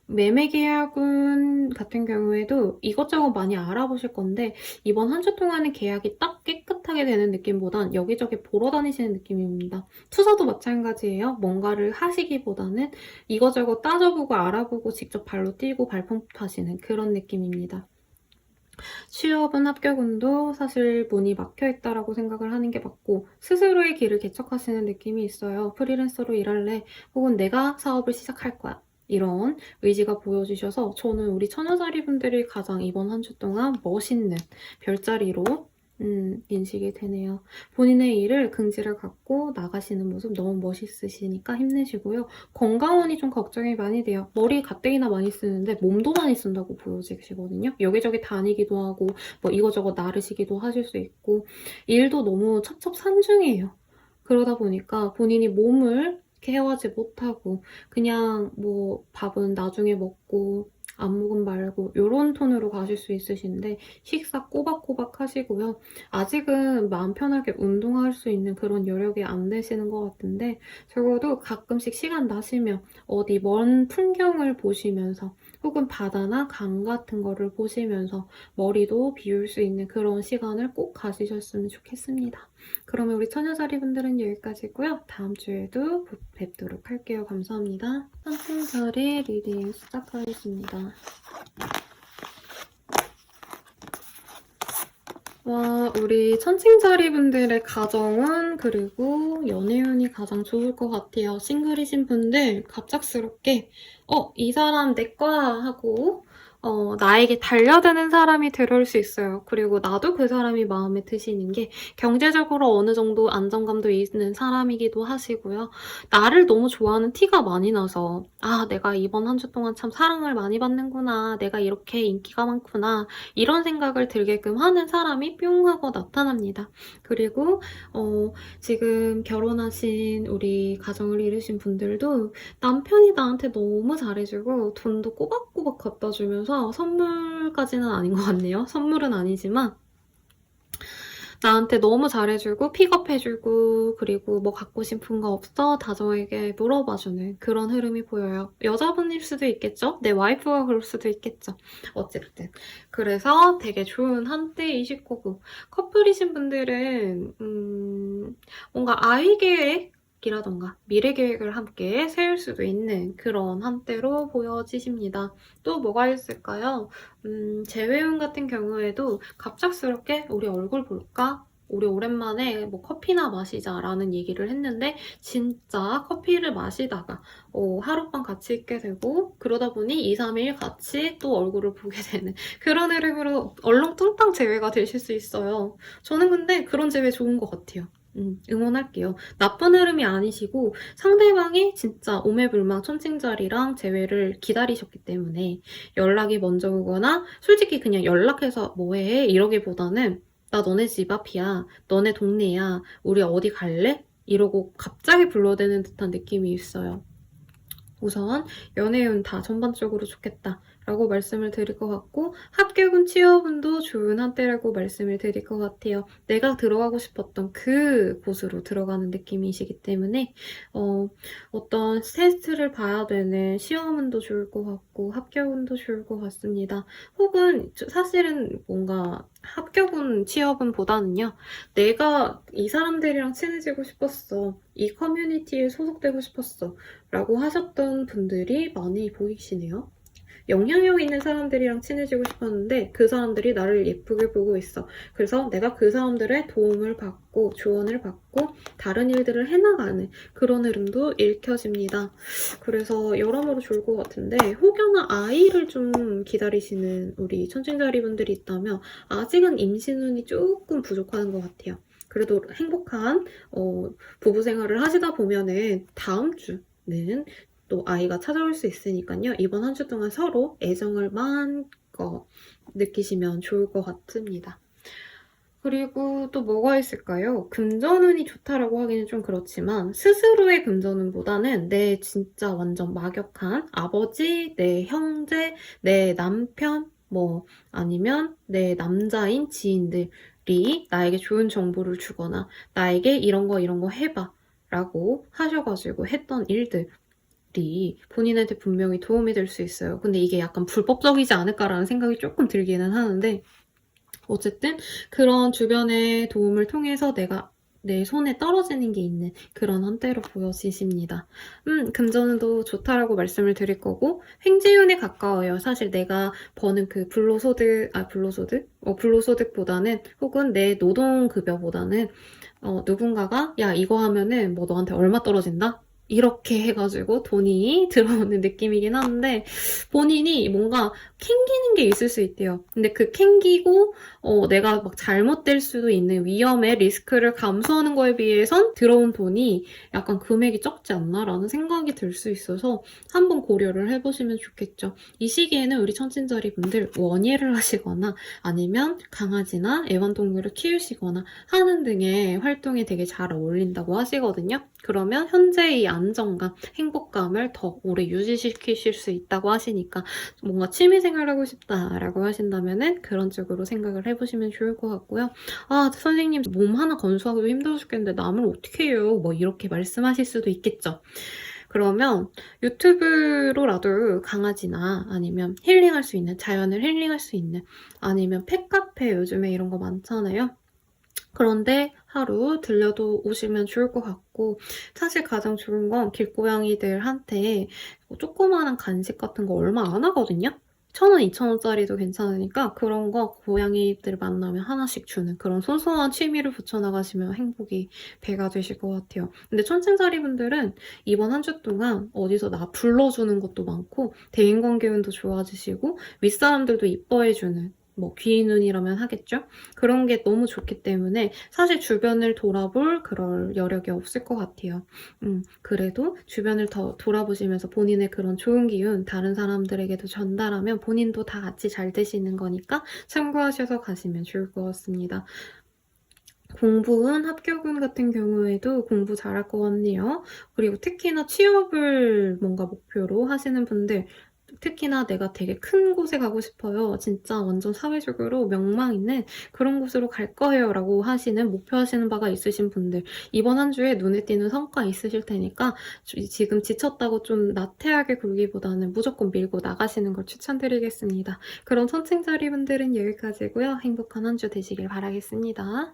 매매 계약운 같은 경우에도 이것저것 많이 알아보실 건데 이번 한 주 동안은 계약이 딱 깨끗하게 되는 느낌보단 여기저기 보러 다니시는 느낌입니다. 투자도 마찬가지예요. 뭔가를 하시기보다는 이것저것 따져보고 알아보고 직접 발로 뛰고 발품하시는 그런 느낌입니다. 취업은 합격운도 사실 문이 막혀있다라고 생각을 하는 게 맞고 스스로의 길을 개척하시는 느낌이 있어요. 프리랜서로 일할래 혹은 내가 사업을 시작할 거야. 이런 의지가 보여지셔서 저는 우리 처녀자리 분들이 가장 이번 한 주 동안 멋있는 별자리로 인식이 되네요. 본인의 일을 긍지를 갖고 나가시는 모습 너무 멋있으시니까 힘내시고요. 건강운이 좀 걱정이 많이 돼요. 머리 가뜩이나 많이 쓰는데 몸도 많이 쓴다고 보여지시거든요. 여기저기 다니기도 하고 뭐 이거저거 나르시기도 하실 수 있고 일도 너무 첩첩산중이에요. 그러다 보니까 본인이 몸을 케어하지 못하고 그냥 뭐 밥은 나중에 먹고 안목은 말고 이런 톤으로 가실 수 있으신데 식사 꼬박꼬박 하시고요. 아직은 마음 편하게 운동할 수 있는 그런 여력이 안 되시는 것 같은데 적어도 가끔씩 시간 나시면 어디 먼 풍경을 보시면서 혹은 바다나 강 같은 거를 보시면서 머리도 비울 수 있는 그런 시간을 꼭 가지셨으면 좋겠습니다. 그러면 우리 처녀자리 분들은 여기까지고요. 다음 주에도 뵙도록 할게요. 감사합니다. 한풍별의 리딩 시작하겠습니다. 와, 우리 천칭자리분들의 가정은 그리고 연애운이 가장 좋을 것 같아요. 싱글이신 분들 갑작스럽게 이 사람 내 거야 하고 나에게 달려드는 사람이 들어올 수 있어요. 그리고 나도 그 사람이 마음에 드시는 게 경제적으로 어느 정도 안정감도 있는 사람이기도 하시고요. 나를 너무 좋아하는 티가 많이 나서 내가 이번 한 주 동안 참 사랑을 많이 받는구나. 내가 이렇게 인기가 많구나. 이런 생각을 들게끔 하는 사람이 뿅 하고 나타납니다. 그리고 지금 결혼하신 우리 가정을 이루신 분들도 남편이 나한테 너무 잘해주고 돈도 꼬박꼬박 갖다 주면서 선물까지는 아닌 것 같네요. 선물은 아니지만 나한테 너무 잘해주고 픽업해주고 그리고 뭐 갖고 싶은 거 없어? 다정하게 물어봐주는 그런 흐름이 보여요. 여자분일 수도 있겠죠? 내 와이프가 그럴 수도 있겠죠. 어쨌든 그래서 되게 좋은 한때이실 거고 커플이신 분들은 뭔가 아이 계획이라던가 미래 계획을 함께 세울 수도 있는 그런 한때로 보여지십니다. 또 뭐가 있을까요? 재회운 같은 경우에도 갑작스럽게 우리 얼굴 볼까? 우리 오랜만에 뭐 커피나 마시자라는 얘기를 했는데 진짜 커피를 마시다가 하룻밤 같이 있게 되고 그러다 보니 2, 3일 같이 또 얼굴을 보게 되는 그런 흐름으로 얼렁뚱땅 재회가 되실 수 있어요. 저는 근데 그런 재회 좋은 것 같아요. 응원할게요. 나쁜 흐름이 아니시고 상대방이 진짜 오매불망 천칭자리랑 재회를 기다리셨기 때문에 연락이 먼저 오거나 솔직히 그냥 연락해서 뭐해 이러기보다는 나 너네 집 앞이야, 너네 동네야, 우리 어디 갈래? 이러고 갑자기 불러대는 듯한 느낌이 있어요. 우선 연애운 다 전반적으로 좋겠다라고 말씀을 드릴 것 같고 합격운 취업운도 좋은 한때라고 말씀을 드릴 것 같아요. 내가 들어가고 싶었던 그 곳으로 들어가는 느낌이시기 때문에 어떤 테스트를 봐야 되는 시험운도 좋을 것 같고 합격운도 좋을 것 같습니다. 혹은 사실은 뭔가 합격운 취업운보다는요. 내가 이 사람들이랑 친해지고 싶었어. 이 커뮤니티에 소속되고 싶었어. 라고 하셨던 분들이 많이 보이시네요. 영향력 있는 사람들이랑 친해지고 싶었는데 그 사람들이 나를 예쁘게 보고 있어. 그래서 내가 그 사람들의 도움을 받고 조언을 받고 다른 일들을 해나가는 그런 흐름도 읽혀집니다. 그래서 여러모로 좋을 것 같은데 혹여나 아이를 좀 기다리시는 우리 천칭자리 분들이 있다면 아직은 임신운이 조금 부족한 것 같아요. 그래도 행복한 부부 생활을 하시다 보면은 다음 주는 또 아이가 찾아올 수 있으니까요. 이번 한 주 동안 서로 애정을 마음껏 느끼시면 좋을 것 같습니다. 그리고 또 뭐가 있을까요? 금전운이 좋다라고 하기는 좀 그렇지만 스스로의 금전운보다는 내 진짜 완전 막역한 아버지, 내 형제, 내 남편, 뭐 아니면 내 남자인 지인들이 나에게 좋은 정보를 주거나 나에게 이런 거 해봐 라고 하셔가지고 했던 일들 본인한테 분명히 도움이 될 수 있어요. 근데 이게 약간 불법적이지 않을까라는 생각이 조금 들기는 하는데 어쨌든 그런 주변의 도움을 통해서 내 손에 떨어지는 게 있는 그런 한때로 보여지십니다. 금전운도 좋다라고 말씀을 드릴 거고 횡재운에 가까워요. 사실 내가 버는 그 불로소득보다는 혹은 내 노동급여보다는 누군가가 야 이거 하면은 뭐 너한테 얼마 떨어진다? 이렇게 해가지고 돈이 들어오는 느낌이긴 한데 본인이 뭔가 캥기는 게 있을 수 있대요. 근데 그 캥기고 내가 막 잘못될 수도 있는 위험의 리스크를 감수하는 거에 비해선 들어온 돈이 약간 금액이 적지 않나라는 생각이 들 수 있어서 한번 고려를 해보시면 좋겠죠. 이 시기에는 우리 천친자리 분들 원예를 하시거나 아니면 강아지나 애완동물을 키우시거나 하는 등의 활동이 되게 잘 어울린다고 하시거든요. 그러면 현재의 안정감, 행복감을 더 오래 유지시키실 수 있다고 하시니까 뭔가 취미생활 하고 싶다라고 하신다면은 그런 쪽으로 생각을 해보시면 좋을 것 같고요. 선생님 몸 하나 건수하기도 힘들어 죽겠는데 남을 어떻게 해요? 뭐 이렇게 말씀하실 수도 있겠죠. 그러면 유튜브로라도 강아지나 아니면 힐링할 수 있는, 자연을 힐링할 수 있는 아니면 펫카페 요즘에 이런 거 많잖아요. 그런데 하루 들려도 오시면 좋을 것 같고 사실 가장 좋은 건 길고양이들한테 조그마한 간식 같은 거 얼마 안 하거든요? 1,000원, 2,000원짜리도 괜찮으니까 그런 거 고양이들 만나면 하나씩 주는 그런 소소한 취미를 붙여나가시면 행복이 배가 되실 것 같아요. 근데 천칭자리 분들은 이번 한 주 동안 어디서 나 불러주는 것도 많고 대인관계운도 좋아지시고 윗사람들도 이뻐해주는 뭐 귀인운이라면 하겠죠? 그런 게 너무 좋기 때문에 사실 주변을 돌아볼 그럴 여력이 없을 것 같아요. 그래도 주변을 더 돌아보시면서 본인의 그런 좋은 기운 다른 사람들에게도 전달하면 본인도 다 같이 잘 되시는 거니까 참고하셔서 가시면 좋을 것 같습니다. 공부운, 합격운 같은 경우에도 공부 잘할 것 같네요. 그리고 특히나 취업을 뭔가 목표로 하시는 분들 특히나 내가 되게 큰 곳에 가고 싶어요. 진짜 완전 사회적으로 명망 있는 그런 곳으로 갈 거예요. 라고 하시는, 목표하시는 바가 있으신 분들 이번 한 주에 눈에 띄는 성과 있으실 테니까 지금 지쳤다고 좀 나태하게 굴기보다는 무조건 밀고 나가시는 걸 추천드리겠습니다. 그럼 천칭자리 분들은 여기까지고요. 행복한 한 주 되시길 바라겠습니다.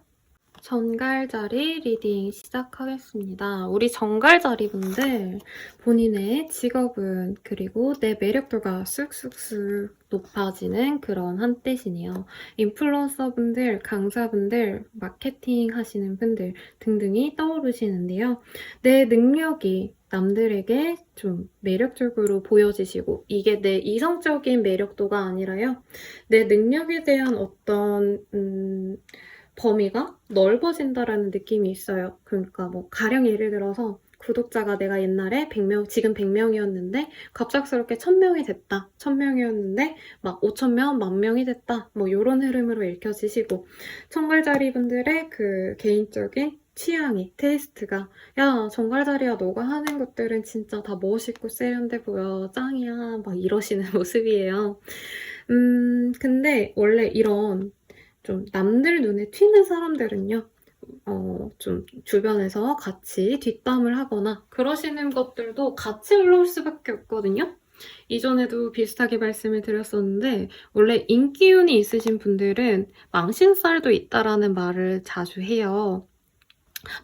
전갈자리 리딩 시작하겠습니다. 우리 전갈자리 분들 본인의 직업은 그리고 내 매력도가 쑥쑥쑥 높아지는 그런 한때시네요. 인플루언서 분들, 강사분들, 마케팅 하시는 분들 등등이 떠오르시는데요. 내 능력이 남들에게 좀 매력적으로 보여지시고 이게 내 이성적인 매력도가 아니라요. 내 능력에 대한 어떤 범위가 넓어진다라는 느낌이 있어요. 그러니까 뭐 가령 예를 들어서 구독자가 내가 옛날에 100명, 지금 100명이었는데 갑작스럽게 1000명이 됐다. 1000명이었는데 막 5000명, 10,000명이 됐다. 뭐 이런 흐름으로 읽혀지시고 청갈자리 분들의 그 개인적인 취향이, 테이스트가 야 정갈자리야 너가 하는 것들은 진짜 다 멋있고 세련돼 보여. 짱이야. 막 이러시는 모습이에요. 근데 원래 이런 좀 남들 눈에 튀는 사람들은요. 좀 주변에서 같이 뒷담을 하거나 그러시는 것들도 같이 올라올 수밖에 없거든요. 이전에도 비슷하게 말씀을 드렸었는데 원래 인기운이 있으신 분들은 망신살도 있다라는 말을 자주 해요.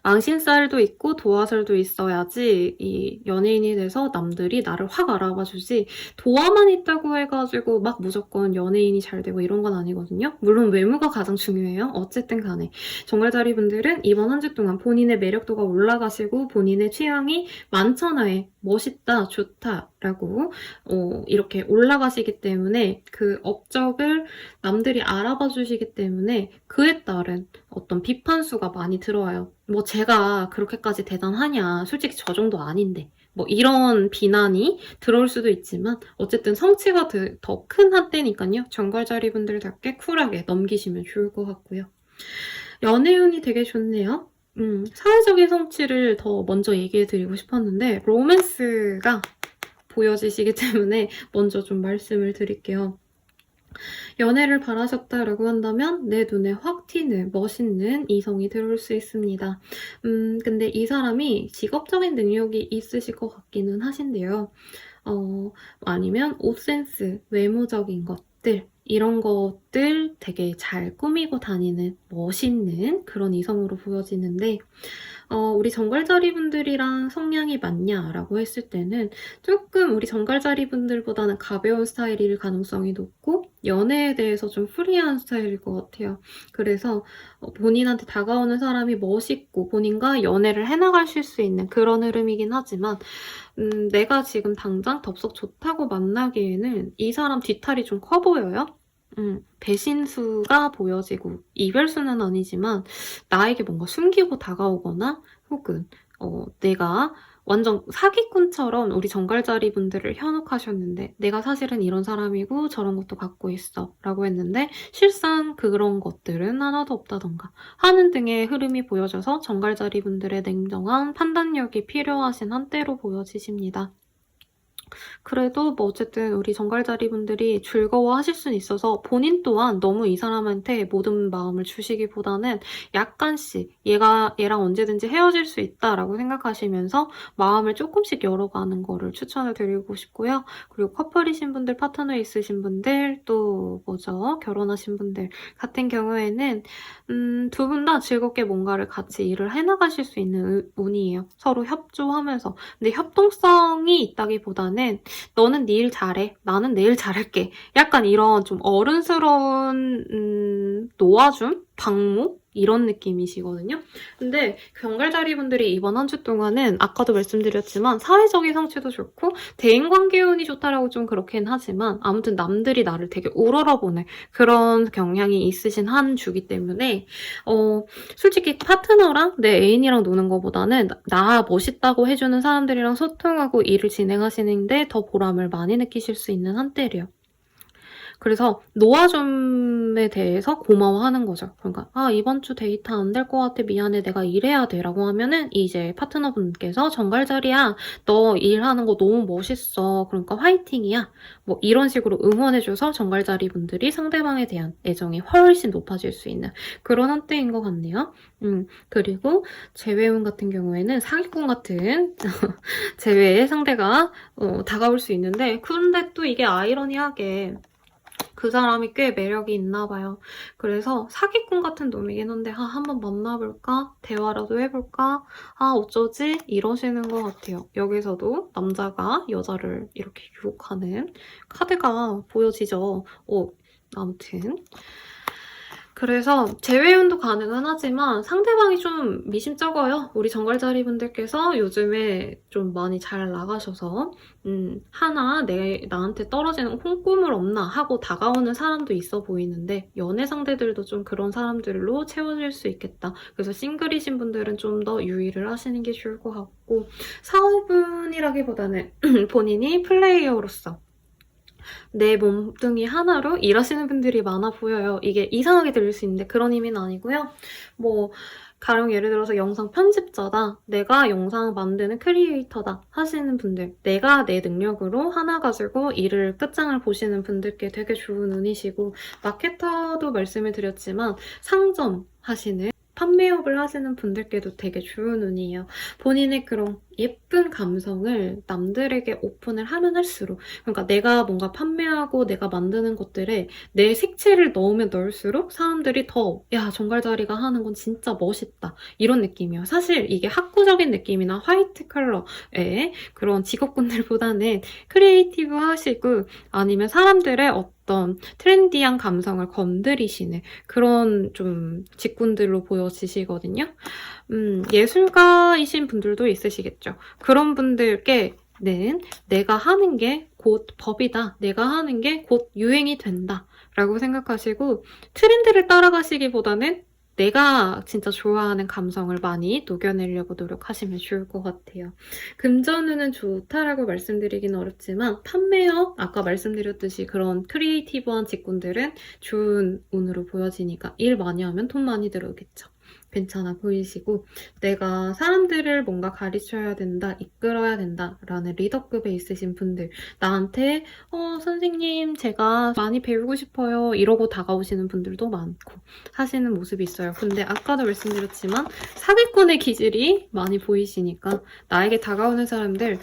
망신살도 있고 도화살도 있어야지 이 연예인이 돼서 남들이 나를 확 알아봐주지 도화만 있다고 해가지고 막 무조건 연예인이 잘 되고 이런 건 아니거든요. 물론 외모가 가장 중요해요. 어쨌든 간에 정갈자리 분들은 이번 한 주 동안 본인의 매력도가 올라가시고 본인의 취향이 만천하에 멋있다, 좋다 라고 이렇게 올라가시기 때문에 그 업적을 남들이 알아봐 주시기 때문에 그에 따른 어떤 비판수가 많이 들어와요. 뭐 제가 그렇게까지 대단하냐, 솔직히 저 정도 아닌데 뭐 이런 비난이 들어올 수도 있지만 어쨌든 성취가 더 큰 한때니까요. 정갈자리 분들답게 쿨하게 넘기시면 좋을 것 같고요. 연애운이 되게 좋네요. 사회적인 성취를 더 먼저 얘기해드리고 싶었는데 로맨스가 보여지시기 때문에 먼저 좀 말씀을 드릴게요. 연애를 바라셨다라고 한다면 내 눈에 확 튀는 멋있는 이성이 들어올 수 있습니다. 근데 이 사람이 직업적인 능력이 있으실 것 같기는 하신데요. 아니면 옷 센스, 외모적인 것들 이런 것들 되게 잘 꾸미고 다니는 멋있는 그런 이성으로 보여지는데 우리 정갈자리 분들이랑 성향이 맞냐라고 했을 때는 조금 우리 정갈자리 분들보다는 가벼운 스타일일 가능성이 높고 연애에 대해서 좀 프리한 스타일일 것 같아요. 그래서 본인한테 다가오는 사람이 멋있고 본인과 연애를 해나가실 수 있는 그런 흐름이긴 하지만 내가 지금 당장 덥석 좋다고 만나기에는 이 사람 뒷탈이 좀 커 보여요. 배신수가 보여지고 이별수는 아니지만 나에게 뭔가 숨기고 다가오거나 혹은 내가 완전 사기꾼처럼 우리 정갈자리 분들을 현혹하셨는데 내가 사실은 이런 사람이고 저런 것도 갖고 있어 라고 했는데 실상 그런 것들은 하나도 없다던가 하는 등의 흐름이 보여져서 정갈자리 분들의 냉정한 판단력이 필요하신 한때로 보여지십니다. 그래도 뭐 어쨌든 우리 정갈자리 분들이 즐거워하실 수는 있어서 본인 또한 너무 이 사람한테 모든 마음을 주시기보다는 약간씩 얘랑 언제든지 헤어질 수 있다라고 생각하시면서 마음을 조금씩 열어가는 거를 추천을 드리고 싶고요. 그리고 커플이신 분들, 파트너 있으신 분들, 또 뭐죠? 결혼하신 분들 같은 경우에는 두 분 다 즐겁게 뭔가를 같이 일을 해나가실 수 있는 운이에요. 서로 협조하면서. 근데 협동성이 있다기보다는 보다는 너는 네 일 잘해. 나는 내 일 잘할게. 약간 이런 좀 어른스러운 놓아줌? 방모? 이런 느낌이시거든요. 근데 경갈자리분들이 이번 한 주 동안은 아까도 말씀드렸지만 사회적인 성취도 좋고 대인관계 운이 좋다라고 좀 그렇긴 하지만 아무튼 남들이 나를 되게 우러러보는 그런 경향이 있으신 한 주기 때문에 솔직히 파트너랑 내 애인이랑 노는 것보다는 나 멋있다고 해주는 사람들이랑 소통하고 일을 진행하시는데 더 보람을 많이 느끼실 수 있는 한때래요. 그래서 놓아줌에 대해서 고마워하는 거죠. 그러니까 이번 주 데이트 안 될 것 같아. 미안해. 내가 일해야 돼. 라고 하면은 이제 파트너분께서 정갈자리야. 너 일하는 거 너무 멋있어. 그러니까 화이팅이야. 뭐 이런 식으로 응원해줘서 정갈자리 분들이 상대방에 대한 애정이 훨씬 높아질 수 있는 그런 한때인 것 같네요. 그리고 재회운 같은 경우에는 사기꾼 같은 재회의 상대가 다가올 수 있는데 근데 또 이게 아이러니하게 그 사람이 꽤 매력이 있나 봐요. 그래서 사기꾼 같은 놈이긴 한데 한번 만나볼까? 대화라도 해볼까? 어쩌지? 이러시는 것 같아요. 여기서도 남자가 여자를 이렇게 유혹하는 카드가 보여지죠. 아무튼 그래서 재회운도 가능은 하지만 상대방이 좀 미심쩍어요. 우리 정갈자리 분들께서 요즘에 좀 많이 잘 나가셔서 하나 나한테 떨어지는 콩고물 없나 하고 다가오는 사람도 있어 보이는데 연애 상대들도 좀 그런 사람들로 채워질 수 있겠다. 그래서 싱글이신 분들은 좀 더 유의를 하시는 게 좋을 것 같고 사업운이라기보다는 본인이 플레이어로서 내 몸뚱이 하나로 일하시는 분들이 많아 보여요. 이게 이상하게 들릴 수 있는데 그런 의미는 아니고요. 가령 예를 들어서 영상 편집자다, 내가 영상 만드는 크리에이터다 하시는 분들, 내가 내 능력으로 하나 가지고 일을 끝장을 보시는 분들께 되게 좋은 운이시고 마케터도 말씀을 드렸지만 상점 하시는 판매업을 하시는 분들께도 되게 좋은 운이에요. 본인의 그런 예쁜 감성을 남들에게 오픈을 하면 할수록 그러니까 내가 뭔가 판매하고 내가 만드는 것들에 내 색채를 넣으면 넣을수록 사람들이 더 정갈자리가 하는 건 진짜 멋있다 이런 느낌이에요. 사실 이게 학구적인 느낌이나 화이트 컬러의 그런 직업군들보다는 크리에이티브 하시고 아니면 사람들의 어떤 트렌디한 감성을 건드리시는 그런 좀 직군들로 보여지시거든요. 예술가이신 분들도 있으시겠죠. 그런 분들께는 내가 하는 게 곧 법이다. 내가 하는 게 곧 유행이 된다. 라고 생각하시고 트렌드를 따라가시기보다는 내가 진짜 좋아하는 감성을 많이 녹여내려고 노력하시면 좋을 것 같아요. 금전운은 좋다라고 말씀드리긴 어렵지만 판매업, 아까 말씀드렸듯이 그런 크리에이티브한 직군들은 좋은 운으로 보여지니까 일 많이 하면 돈 많이 들어오겠죠. 괜찮아 보이시고 내가 사람들을 뭔가 가르쳐야 된다, 이끌어야 된다라는 리더급에 있으신 분들 나한테 선생님 제가 많이 배우고 싶어요 이러고 다가오시는 분들도 많고 하시는 모습이 있어요. 근데 아까도 말씀드렸지만 사기꾼의 기질이 많이 보이시니까 나에게 다가오는 사람들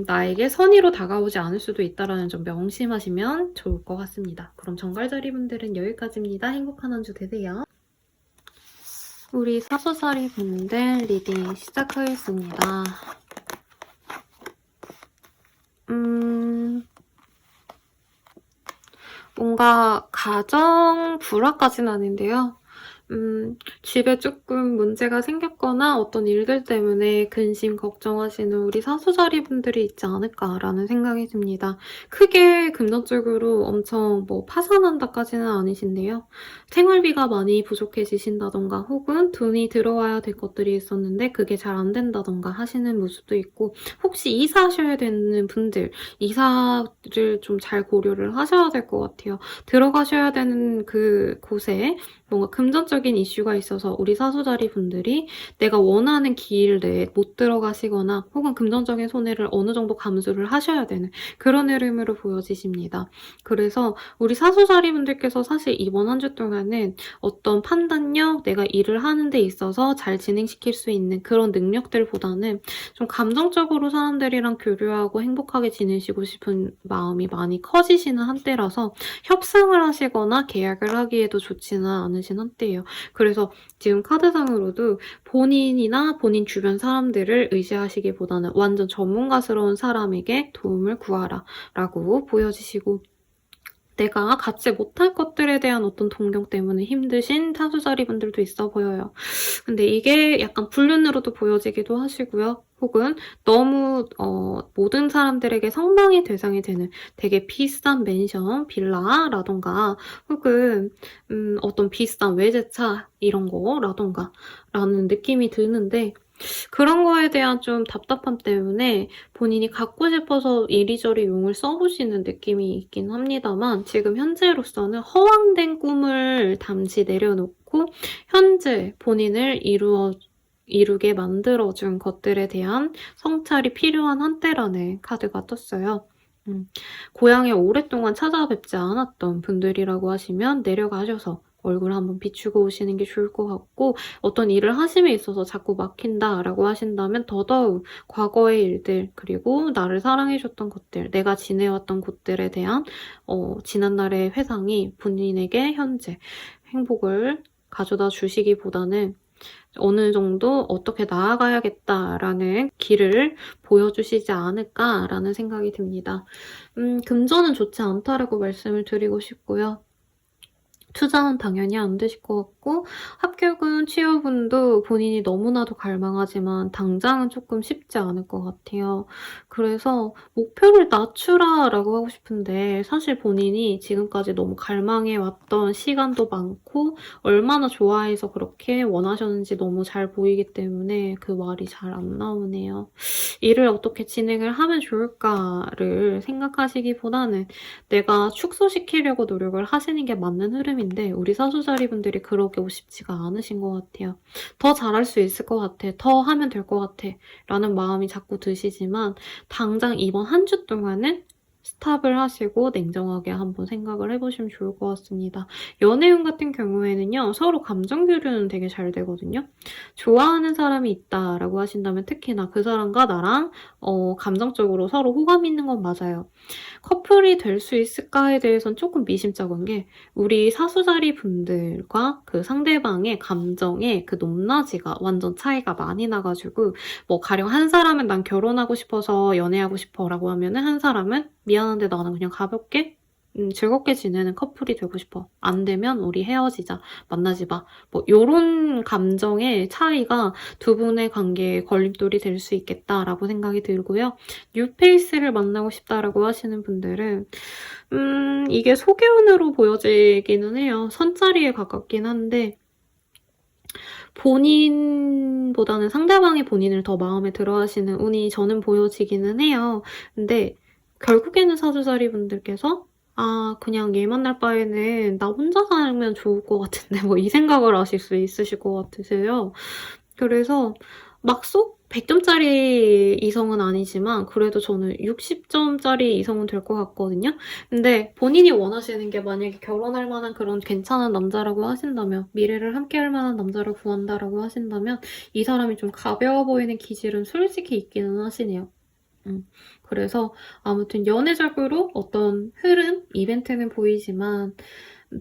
나에게 선의로 다가오지 않을 수도 있다는 점 명심하시면 좋을 것 같습니다. 그럼 정갈자리 분들은 여기까지입니다. 행복한 한 주 되세요. 우리 사소사리 분들 리딩 시작하겠습니다. 뭔가 가정 불화까지는 아닌데요. 집에 조금 문제가 생겼거나 어떤 일들 때문에 근심 걱정하시는 우리 사수자리 분들이 있지 않을까라는 생각이 듭니다. 크게 금전적으로 엄청 파산한다까지는 아니신데요. 생활비가 많이 부족해지신다던가 혹은 돈이 들어와야 될 것들이 있었는데 그게 잘 안 된다던가 하시는 모습도 있고 혹시 이사하셔야 되는 분들 이사를 좀 잘 고려를 하셔야 될 것 같아요. 들어가셔야 되는 그 곳에 뭔가 금전적인 이슈가 있어서 우리 사수자리 분들이 내가 원하는 기일 내에 못 들어가시거나 혹은 금전적인 손해를 어느 정도 감수를 하셔야 되는 그런 흐름으로 보여지십니다. 그래서 우리 사수자리 분들께서 사실 이번 한 주 동안은 어떤 판단력, 내가 일을 하는 데 있어서 잘 진행시킬 수 있는 그런 능력들보다는 좀 감정적으로 사람들이랑 교류하고 행복하게 지내시고 싶은 마음이 많이 커지시는 한때라서 협상을 하시거나 계약을 하기에도 좋지는 않으신 한때예요. 그래서 지금 카드상으로도 본인이나 본인 주변 사람들을 의지하시기보다는 완전 전문가스러운 사람에게 도움을 구하라 라고 보여지시고, 내가 갖지 못할 것들에 대한 어떤 동경 때문에 힘드신 사수자리 분들도 있어 보여요. 근데 이게 약간 불륜으로도 보여지기도 하시고요. 혹은 너무 모든 사람들에게 선망의 대상이 되는 되게 비싼 맨션, 빌라라던가 혹은 어떤 비싼 외제차 이런 거라던가 라는 느낌이 드는데, 그런 거에 대한 좀 답답함 때문에 본인이 갖고 싶어서 이리저리 용을 써보시는 느낌이 있긴 합니다만, 지금 현재로서는 허황된 꿈을 잠시 내려놓고 현재 본인을 이루게 만들어준 것들에 대한 성찰이 필요한 한때라는 카드가 떴어요. 고향에 오랫동안 찾아뵙지 않았던 분들이라고 하시면 내려가셔서 얼굴 한번 비추고 오시는 게 좋을 것 같고, 어떤 일을 하심에 있어서 자꾸 막힌다라고 하신다면 더더욱 과거의 일들, 그리고 나를 사랑해줬던 것들, 내가 지내왔던 곳들에 대한 지난날의 회상이 본인에게 현재 행복을 가져다 주시기보다는 어느 정도 어떻게 나아가야겠다라는 길을 보여주시지 않을까라는 생각이 듭니다. 금전은 좋지 않다라고 말씀을 드리고 싶고요. 투자는 당연히 안 되실 것 같고, 합격은 취업운도 본인이 너무나도 갈망하지만 당장은 조금 쉽지 않을 것 같아요. 그래서 목표를 낮추라라고 하고 싶은데, 사실 본인이 지금까지 너무 갈망해왔던 시간도 많고 얼마나 좋아해서 그렇게 원하셨는지 너무 잘 보이기 때문에 그 말이 잘 안 나오네요. 일을 어떻게 진행을 하면 좋을까를 생각하시기보다는 내가 축소시키려고 노력을 하시는 게 맞는 흐름인데, 우리 사수자리분들이 그러고 싶지가 않으신 것 같아요. 더 잘할 수 있을 것 같아, 더 하면 될 것 같아 라는 마음이 자꾸 드시지만, 당장 이번 한 주 동안은 스탑을 하시고 냉정하게 한번 생각을 해보시면 좋을 것 같습니다. 연애운 같은 경우에는요, 서로 감정 교류는 되게 잘 되거든요. 좋아하는 사람이 있다라고 하신다면 특히나 그 사람과 나랑 감정적으로 서로 호감이 있는 건 맞아요. 커플이 될 수 있을까에 대해서는 조금 미심쩍은 게, 우리 사수자리 분들과 그 상대방의 감정의 그 높낮이가 완전 차이가 많이 나가지고, 뭐 가령 한 사람은 난 결혼하고 싶어서 연애하고 싶어 라고 하면은, 한 사람은 미안한데 나는 그냥 가볍게 즐겁게 지내는 커플이 되고 싶어, 안 되면 우리 헤어지자, 만나지 마, 뭐 요런 감정의 차이가 두 분의 관계에 걸림돌이 될 수 있겠다라고 생각이 들고요. 뉴페이스를 만나고 싶다라고 하시는 분들은 이게 소개운으로 보여지기는 해요. 선자리에 가깝긴 한데, 본인보다는 상대방이 본인을 더 마음에 들어 하시는 운이 저는 보여지기는 해요. 근데 결국에는 사주자리 분들께서 그냥 얘 만날 바에는 나 혼자 살면 좋을 것 같은데 뭐 이 생각을 하실 수 있으실 것 같으세요. 그래서 막 쏙 100점짜리 이성은 아니지만 그래도 저는 60점짜리 이성은 될 것 같거든요. 근데 본인이 원하시는 게 만약에 결혼할 만한 그런 괜찮은 남자라고 하신다면, 미래를 함께할 만한 남자를 구한다라고 하신다면, 이 사람이 좀 가벼워 보이는 기질은 솔직히 있기는 하시네요. 그래서 아무튼 연애적으로 어떤 흐름, 이벤트는 보이지만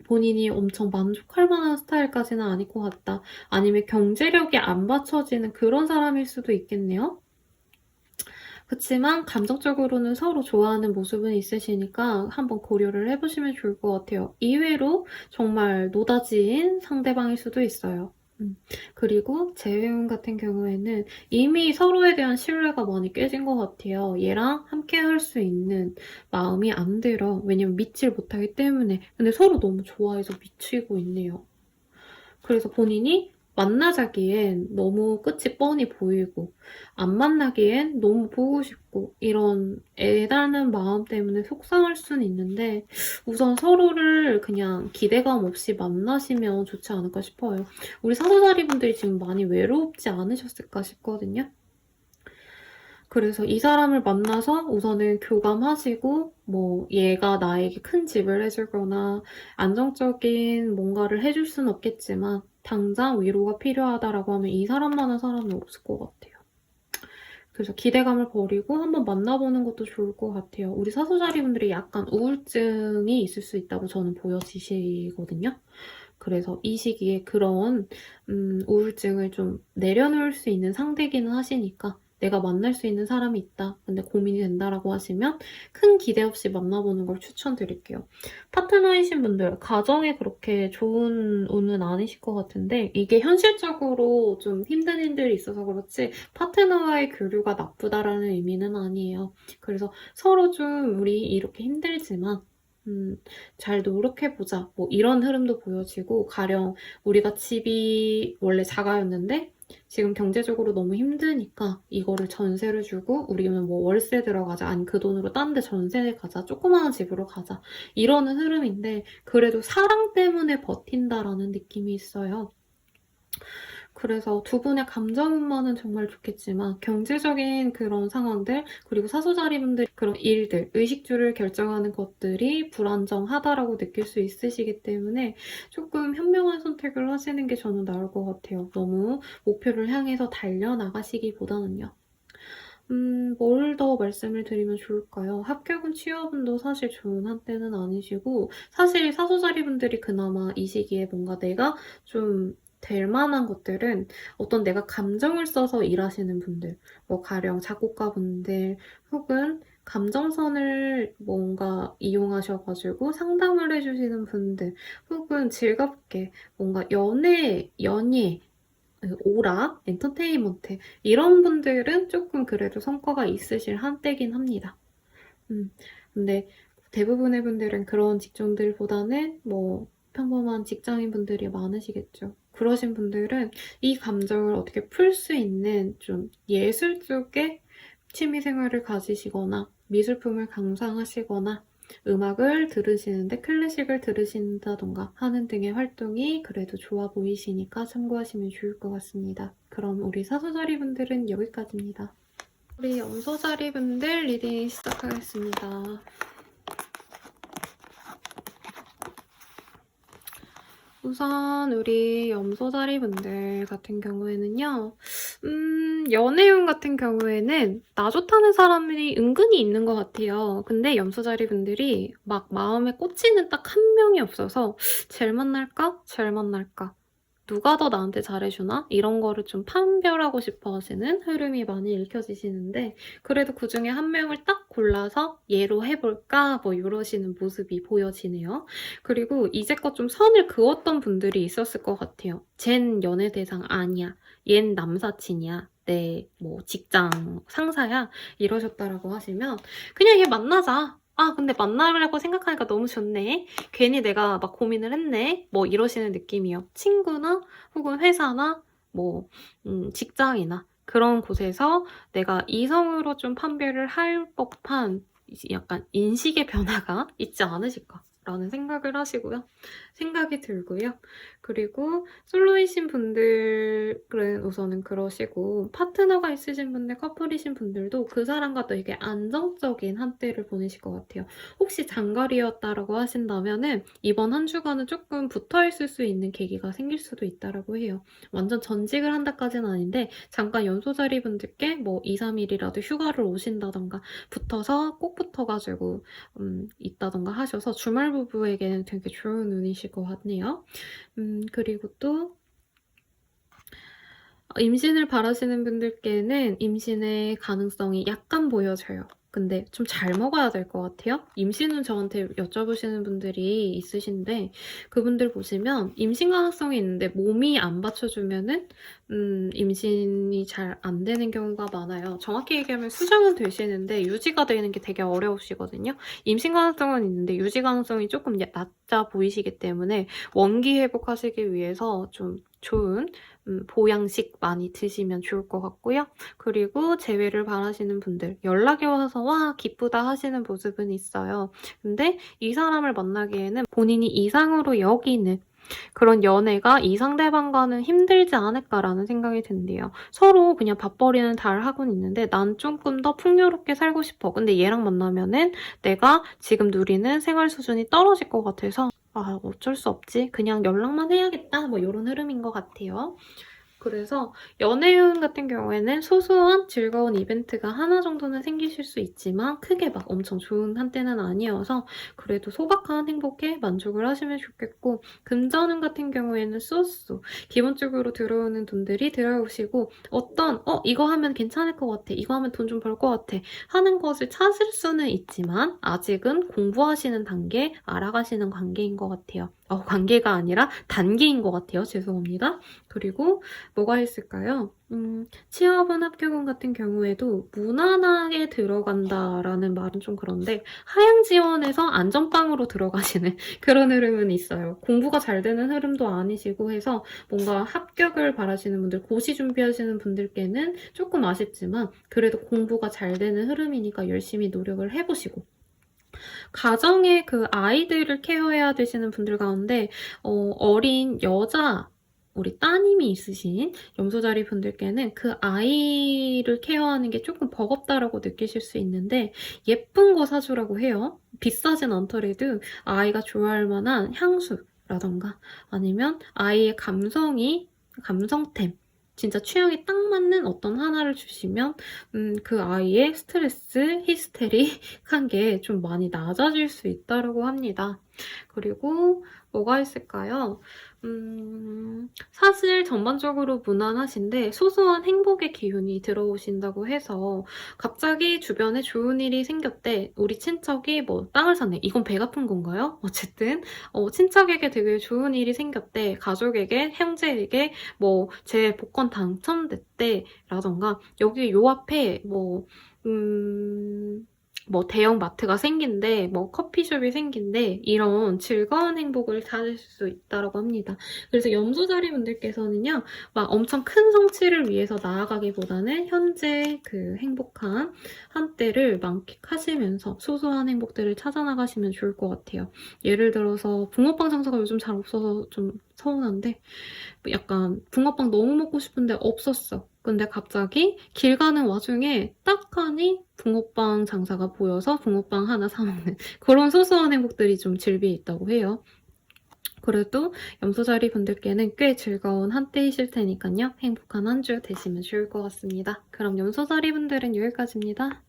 본인이 엄청 만족할 만한 스타일까지는 아닐 것 같다. 아니면 경제력이 안 받쳐지는 그런 사람일 수도 있겠네요. 그치만 감정적으로는 서로 좋아하는 모습은 있으시니까 한번 고려를 해보시면 좋을 것 같아요. 이외로 정말 노다지인 상대방일 수도 있어요. 그리고 재회운 같은 경우에는 이미 서로에 대한 신뢰가 많이 깨진 것 같아요. 얘랑 함께 할 수 있는 마음이 안 들어. 왜냐면 믿질 못하기 때문에. 근데 서로 너무 좋아해서 미치고 있네요. 그래서 본인이 만나자기엔 너무 끝이 뻔히 보이고, 안 만나기엔 너무 보고 싶고, 이런 애달는 마음 때문에 속상할 수는 있는데, 우선 서로를 그냥 기대감 없이 만나시면 좋지 않을까 싶어요. 우리 사수자리 분들이 지금 많이 외롭지 않으셨을까 싶거든요. 그래서 이 사람을 만나서 우선은 교감하시고, 뭐 얘가 나에게 큰 집을 해주거나 안정적인 뭔가를 해줄 수는 없겠지만 당장 위로가 필요하다라고 하면 이 사람만한 사람은 없을 것 같아요. 그래서 기대감을 버리고 한번 만나보는 것도 좋을 것 같아요. 우리 사수자리 분들이 약간 우울증이 있을 수 있다고 저는 보여지시거든요. 그래서 이 시기에 그런 우울증을 좀 내려놓을 수 있는 상대기는 하시니까 내가 만날 수 있는 사람이 있다. 근데 고민이 된다라고 하시면 큰 기대 없이 만나보는 걸 추천드릴게요. 파트너이신 분들, 가정에 그렇게 좋은 운은 아니실 것 같은데 이게 현실적으로 좀 힘든 일들이 있어서 그렇지 파트너와의 교류가 나쁘다라는 의미는 아니에요. 그래서 서로 좀 우리 이렇게 힘들지만 잘 노력해보자. 뭐 이런 흐름도 보여지고 가령 우리가 집이 원래 자가였는데 지금 경제적으로 너무 힘드니까 이거를 전세를 주고 우리는 뭐 월세 들어가자. 아니 그 돈으로 딴 데 전세 가자. 조그마한 집으로 가자. 이러는 흐름인데 그래도 사랑 때문에 버틴다라는 느낌이 있어요. 그래서 두 분의 감정운만은 정말 좋겠지만 경제적인 그런 상황들 그리고 사소자리분들 그런 일들, 의식주를 결정하는 것들이 불안정하다라고 느낄 수 있으시기 때문에 조금 현명한 선택을 하시는 게 저는 나을 것 같아요. 너무 목표를 향해서 달려나가시기보다는요. 뭘 더 말씀을 드리면 좋을까요? 합격은 취업운도 사실 좋은 한때는 아니시고 사실 사소자리분들이 그나마 이 시기에 뭔가 내가 좀 될 만한 것들은 어떤 내가 감정을 써서 일하시는 분들, 뭐 가령 작곡가분들 혹은 감정선을 뭔가 이용하셔가지고 상담을 해주시는 분들 혹은 즐겁게 뭔가 연예, 오락, 엔터테인먼트 이런 분들은 조금 그래도 성과가 있으실 한때긴 합니다. 근데 대부분의 분들은 그런 직종들보다는 뭐 평범한 직장인분들이 많으시겠죠. 그러신 분들은 이 감정을 어떻게 풀 수 있는 좀 예술 쪽에 취미생활을 가지시거나 미술품을 감상하시거나 음악을 들으시는데 클래식을 들으신다던가 하는 등의 활동이 그래도 좋아 보이시니까 참고하시면 좋을 것 같습니다. 그럼 우리 사소자리 분들은 여기까지입니다. 우리 염소자리 분들 리딩 시작하겠습니다. 우선 우리 염소자리 분들 같은 경우에는요. 연애운 같은 경우에는 나 좋다는 사람이 은근히 있는 것 같아요. 근데 염소자리 분들이 막 마음에 꽂히는 딱 한 명이 없어서 잘 만날까? 잘 만날까? 누가 더 나한테 잘해주나? 이런 거를 좀 판별하고 싶어 하시는 흐름이 많이 읽혀지시는데 그래도 그중에 한 명을 딱 골라서 얘로 해볼까? 뭐 이러시는 모습이 보여지네요. 그리고 이제껏 좀 선을 그었던 분들이 있었을 것 같아요. 쟨 연애 대상 아니야. 얜 남사친이야. 내 뭐 직장 상사야. 이러셨다라고 하시면 그냥 얘 만나자. 아 근데 만나려고 생각하니까 너무 좋네. 괜히 내가 막 고민을 했네. 뭐 이러시는 느낌이요. 친구나 혹은 회사나 뭐 직장이나 그런 곳에서 내가 이성으로 좀 판별을 할 법한 약간 인식의 변화가 있지 않으실까라는 생각을 하시고요. 생각이 들고요. 그리고 솔로이신 분들은 우선은 그러시고 파트너가 있으신 분들, 커플이신 분들도 그 사람과 되게 안정적인 한때를 보내실 것 같아요. 혹시 장거리였다라고 하신다면은 이번 한 주간은 조금 붙어있을 수 있는 계기가 생길 수도 있다라고 해요. 완전 전직을 한다까지는 아닌데 잠깐 연소자리 분들께 뭐 2, 3일이라도 휴가를 오신다던가 붙어서 꼭 붙어가지고 있다던가 하셔서 주말 부부에게는 되게 좋은 운이실 것 같네요. 그리고 또 임신을 바라시는 분들께는 임신의 가능성이 약간 보여져요. 근데 좀 잘 먹어야 될 것 같아요. 임신은 저한테 여쭤보시는 분들이 있으신데 그분들 보시면 임신 가능성이 있는데 몸이 안 받쳐주면은 임신이 잘 안 되는 경우가 많아요. 정확히 얘기하면 수정은 되시는데 유지가 되는 게 되게 어려우시거든요. 임신 가능성은 있는데 유지 가능성이 조금 낮아 보이시기 때문에 원기 회복하시기 위해서 좀 좋은 보양식 많이 드시면 좋을 것 같고요. 그리고 재회를 바라시는 분들 연락이 와서 와 기쁘다 하시는 모습은 있어요. 근데 이 사람을 만나기에는 본인이 이상으로 여기는 그런 연애가 이 상대방과는 힘들지 않을까라는 생각이 든대요. 서로 그냥 밥벌이는 잘 하고는 있는데 난 조금 더 풍요롭게 살고 싶어. 근데 얘랑 만나면은 내가 지금 누리는 생활 수준이 떨어질 것 같아서 아 어쩔 수 없지. 그냥 연락만 해야겠다. 뭐 이런 흐름인 것 같아요. 그래서 연애운 같은 경우에는 소소한 즐거운 이벤트가 하나 정도는 생기실 수 있지만 크게 막 엄청 좋은 한때는 아니어서 그래도 소박한 행복에 만족을 하시면 좋겠고, 금전운 같은 경우에는 쏘쏘 기본적으로 들어오는 돈들이 들어오시고 어떤 이거 하면 괜찮을 것 같아, 이거 하면 돈 좀 벌 것 같아 하는 것을 찾을 수는 있지만 아직은 공부하시는 단계, 알아가시는 관계인 것 같아요. 관계가 아니라 단계인 것 같아요. 죄송합니다. 그리고 뭐가 있을까요? 취업은 합격운 같은 경우에도 무난하게 들어간다라는 말은 좀 그런데 하향 지원에서 안전빵으로 들어가시는 그런 흐름은 있어요. 공부가 잘 되는 흐름도 아니시고 해서 뭔가 합격을 바라시는 분들, 고시 준비하시는 분들께는 조금 아쉽지만 그래도 공부가 잘 되는 흐름이니까 열심히 노력을 해보시고, 가정의 그 아이들을 케어해야 되시는 분들 가운데 어린 여자 우리 따님이 있으신 염소자리 분들께는 그 아이를 케어하는 게 조금 버겁다라고 느끼실 수 있는데 예쁜 거 사주라고 해요. 비싸진 않더라도 아이가 좋아할 만한 향수라던가 아니면 아이의 감성템, 진짜 취향에 딱 맞는 어떤 하나를 주시면 그 아이의 스트레스, 히스테릭한 게 좀 많이 낮아질 수 있다고 합니다. 그리고 뭐가 있을까요? 사실 전반적으로 무난하신데 소소한 행복의 기운이 들어오신다고 해서 갑자기 주변에 좋은 일이 생겼대. 우리 친척이 뭐 땅을 샀네. 이건 배 아픈 건가요? 어쨌든 친척에게 되게 좋은 일이 생겼대. 가족에게, 형제에게 뭐 제 복권 당첨됐대. 라던가 여기 요 앞에 뭐 대형 마트가 생긴대, 뭐 커피숍이 생긴대, 이런 즐거운 행복을 찾을 수 있다고 합니다. 그래서 염소자리 분들께서는요, 막 엄청 큰 성취를 위해서 나아가기보다는 현재 그 행복한 한때를 만끽하시면서 소소한 행복들을 찾아나가시면 좋을 것 같아요. 예를 들어서 붕어빵 장사가 요즘 잘 없어서 좀 서운한데 약간 붕어빵 너무 먹고 싶은데 없었어. 근데 갑자기 길 가는 와중에 딱 하니 붕어빵 장사가 보여서 붕어빵 하나 사 먹는 그런 소소한 행복들이 좀 즐비해 있다고 해요. 그래도 염소자리 분들께는 꽤 즐거운 한때이실 테니까요. 행복한 한 주 되시면 좋을 것 같습니다. 그럼 염소자리 분들은 여기까지입니다.